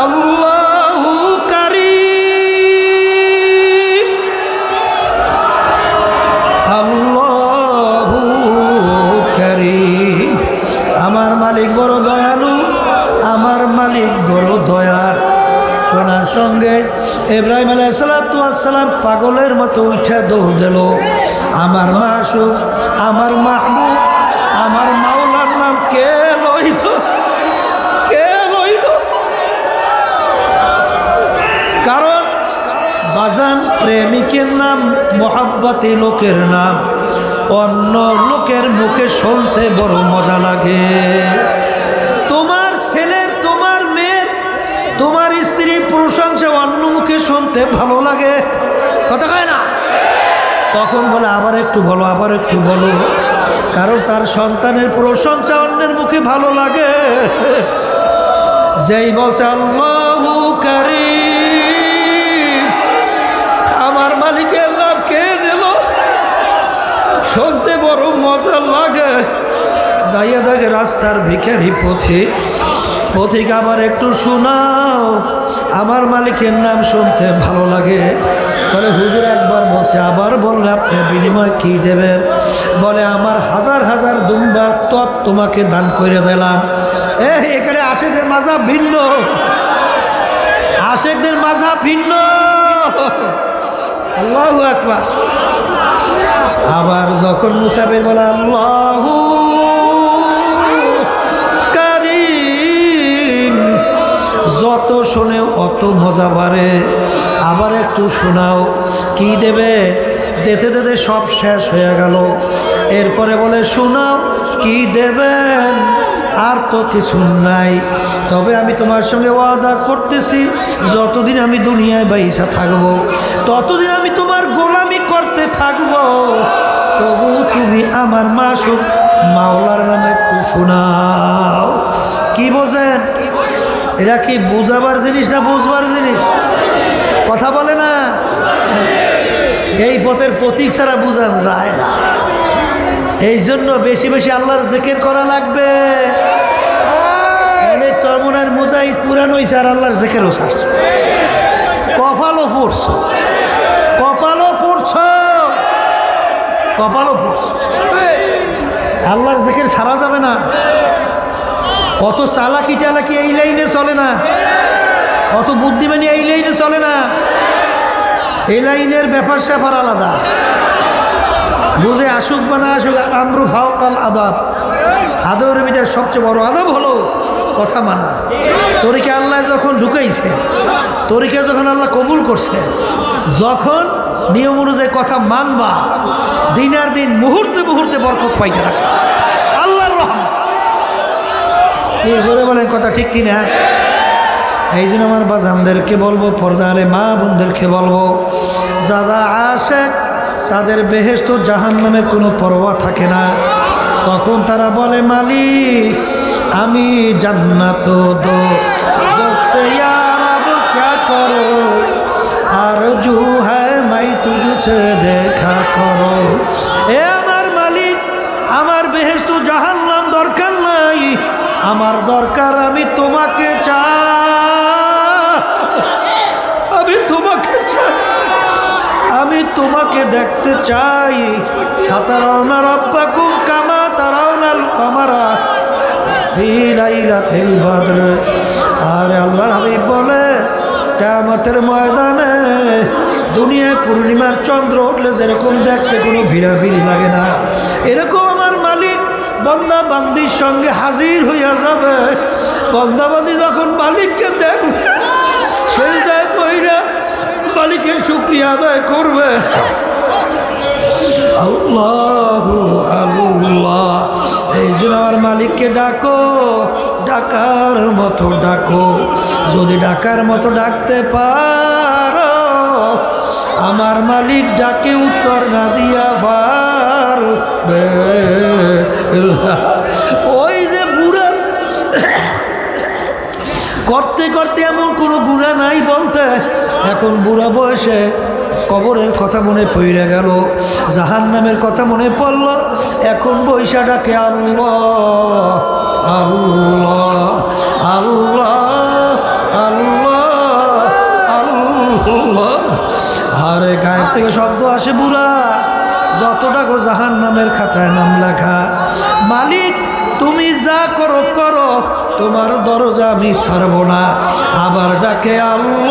আল্লাহু কারীম, আল্লাহু কারীম। আমার মালিক বড় দয়ালু, আমার মালিক বড় দয়ার। শোনার সঙ্গে ইব্রাহিম আলাইহিস সালাতু ওয়াস সালাম পাগলের মতো উঠে দৌড় দিল, আমার মাসুক, আমার মাহবুব, আমার মাওলার নাম কে লইল, কে লইল? কারণ বাজান প্রেমিকের নাম, মহাব্বতী লোকের নাম অন্য লোকের মুখে শুনতে বড় মজা লাগে। তোমার ছেলের, তোমার মেয়ের, তোমার স্ত্রীর প্রশংসা অন্য মুখে শুনতে ভালো লাগে, কথা কয় না? তখন বলে আবার একটু বলো, আবার একটু বলো, কারণ তার সন্তানের প্রশংসা অন্যের মুখে ভালো লাগে। যেই বলছে আল্লাহু যাইয়া দেখে রাস্তার ভিখারি পথিক আমার একটু শোনাও, আমার মালিকের নাম শুনতে ভালো লাগে। বলে হুজুর একবার বলছে, আবার বললে আপনি বিনিময় কি দেবেন? বলে আমার হাজার হাজার দুম্বা তপ তোমাকে দান করে দিলাম। এখানে আশেকদের মাযহাব ভিন্ন, আশেকদের মাযহাব ভিন্ন। আল্লাহু আকবার। আবার যখন মুসাফির বলে আল্লাহু কারীম, যত শোনে অত মজা বাড়ে। আবার একটু শোনাও, কি দেবে? দিতে দিতে সব শেষ হয়ে গেল। এরপরে বলে শোনাও, কি দেবেন? আর তো কিছু নাই, তবে আমি তোমার সঙ্গে ওয়াদা করতেছি, যতদিন আমি দুনিয়ায় বাইসা থাকবো ততদিন আমি তোমার গোলামি করতে থাকবো। তবু তুমি আমার মাসুক মাওলার নামে একটু শোনাও। কি বোঝেন? এরা কি বুঝাবার জিনিস না বুঝবার জিনিস? কথা বলে না। এই পথের প্রতীক ছাড়া বুঝান যায় না। এই জন্য বেশি বেশি আল্লাহর জিকির করা লাগবে। অনেক চরমনার মুজাহিদ পুরান হইছে আর আল্লাহর জিকিরও ছাড়ছে। কপালও পড়ছ, কপালও পড়ছ, কপালও পড়ছ। আল্লাহর জিকির ছাড়া যাবে না। অত চালাকি চালাকি এই লাইনে চলে না, অত বুদ্ধিমানি এই লাইনে চলে না। এই লাইনের ব্যাপার স্যাপার আলাদা। বুঝে আসুক বা না আসুক, আমরু ফাওকাল আদাব। আদবের ভিতরে সবচেয়ে বড় আদব হলো কথা মানা। তরিকে আল্লাহ যখন ঢুকাইছে, তরিকে যখন আল্লাহ কবুল করছে, যখন নিয়ম অনুযায়ী কথা মানবা, দিনার দিন মুহূর্তে মুহূর্তে বরকত পাইতে থাকবে আল্লাহর রহমত। কি করে বলেন কথা ঠিক কিনা? এই জন্য আমার বাজানদেরকে বলবো, পর্দারে মা বোনদেরকে বলবো, যারা আশেক তাদের বেহেশত জাহান্নামে কোনো পরোয়া থাকে না। তখন তারা বলে, মালিক আমি জান্নাত দো, জবসে ইয়া রব ক্যা করো, আরজু হ্যায় মাই তুঝসে দেখা করো। এ আমার মালিক, আমার বেহেশত জাহান্নাম দরকার নাই, আমার দরকার আমি তোমাকে চাই, আমি তোমাকে চাই, আমি তোমাকে দেখতে চাই। সাতারাউনা রাব্বাকুম কামা তারাউনাল কামারা ফি লাইলাতিল বদর। আর আল্লাহর হাবিব বলে, কিয়ামতের ময়দানে দুনিয়ায় পূর্ণিমার চন্দ্র উঠলে যেরকম দেখতে কোনো ভিড়াভিড়ি লাগে না, এরকম আমার মালিক বান্দা বান্দির সঙ্গে হাজির হইয়া যাবে। বান্দা বান্দি যখন মালিককে দেখবে, সেজদায় পইরা মালিকের শুকরিয়া আদায় করবে। আল্লাহু আল্লাহ। এই জন্য আমার মালিককে ডাকো, ডাকার মতো ডাকো। যদি ডাকার মতো ডাকতে পারো, আমার মালিক ডাকে উত্তর না দিয়া পারবে। ওই যে বুড়া করতে করতে এমন কোনো গুনাহ নাই বলতে, এখন বুড়া বয়সে কবরের কথা মনে পড়ে গেল, জাহান্নামের কথা মনে পড়ল, এখন বৈশা ডাকে আল্লাহ আল্লাহ আল্লাহ আল্লাহ আল্লাহ। আরে গায়ের থেকে শব্দ আসে, বুড়া যতটা গো জাহান্নামের খাতায় নাম লেখা। মালিক তুমি যা করো করো, তোমার দরজা আমি ছাড়ব না। আবার ডাকে আল্লাহ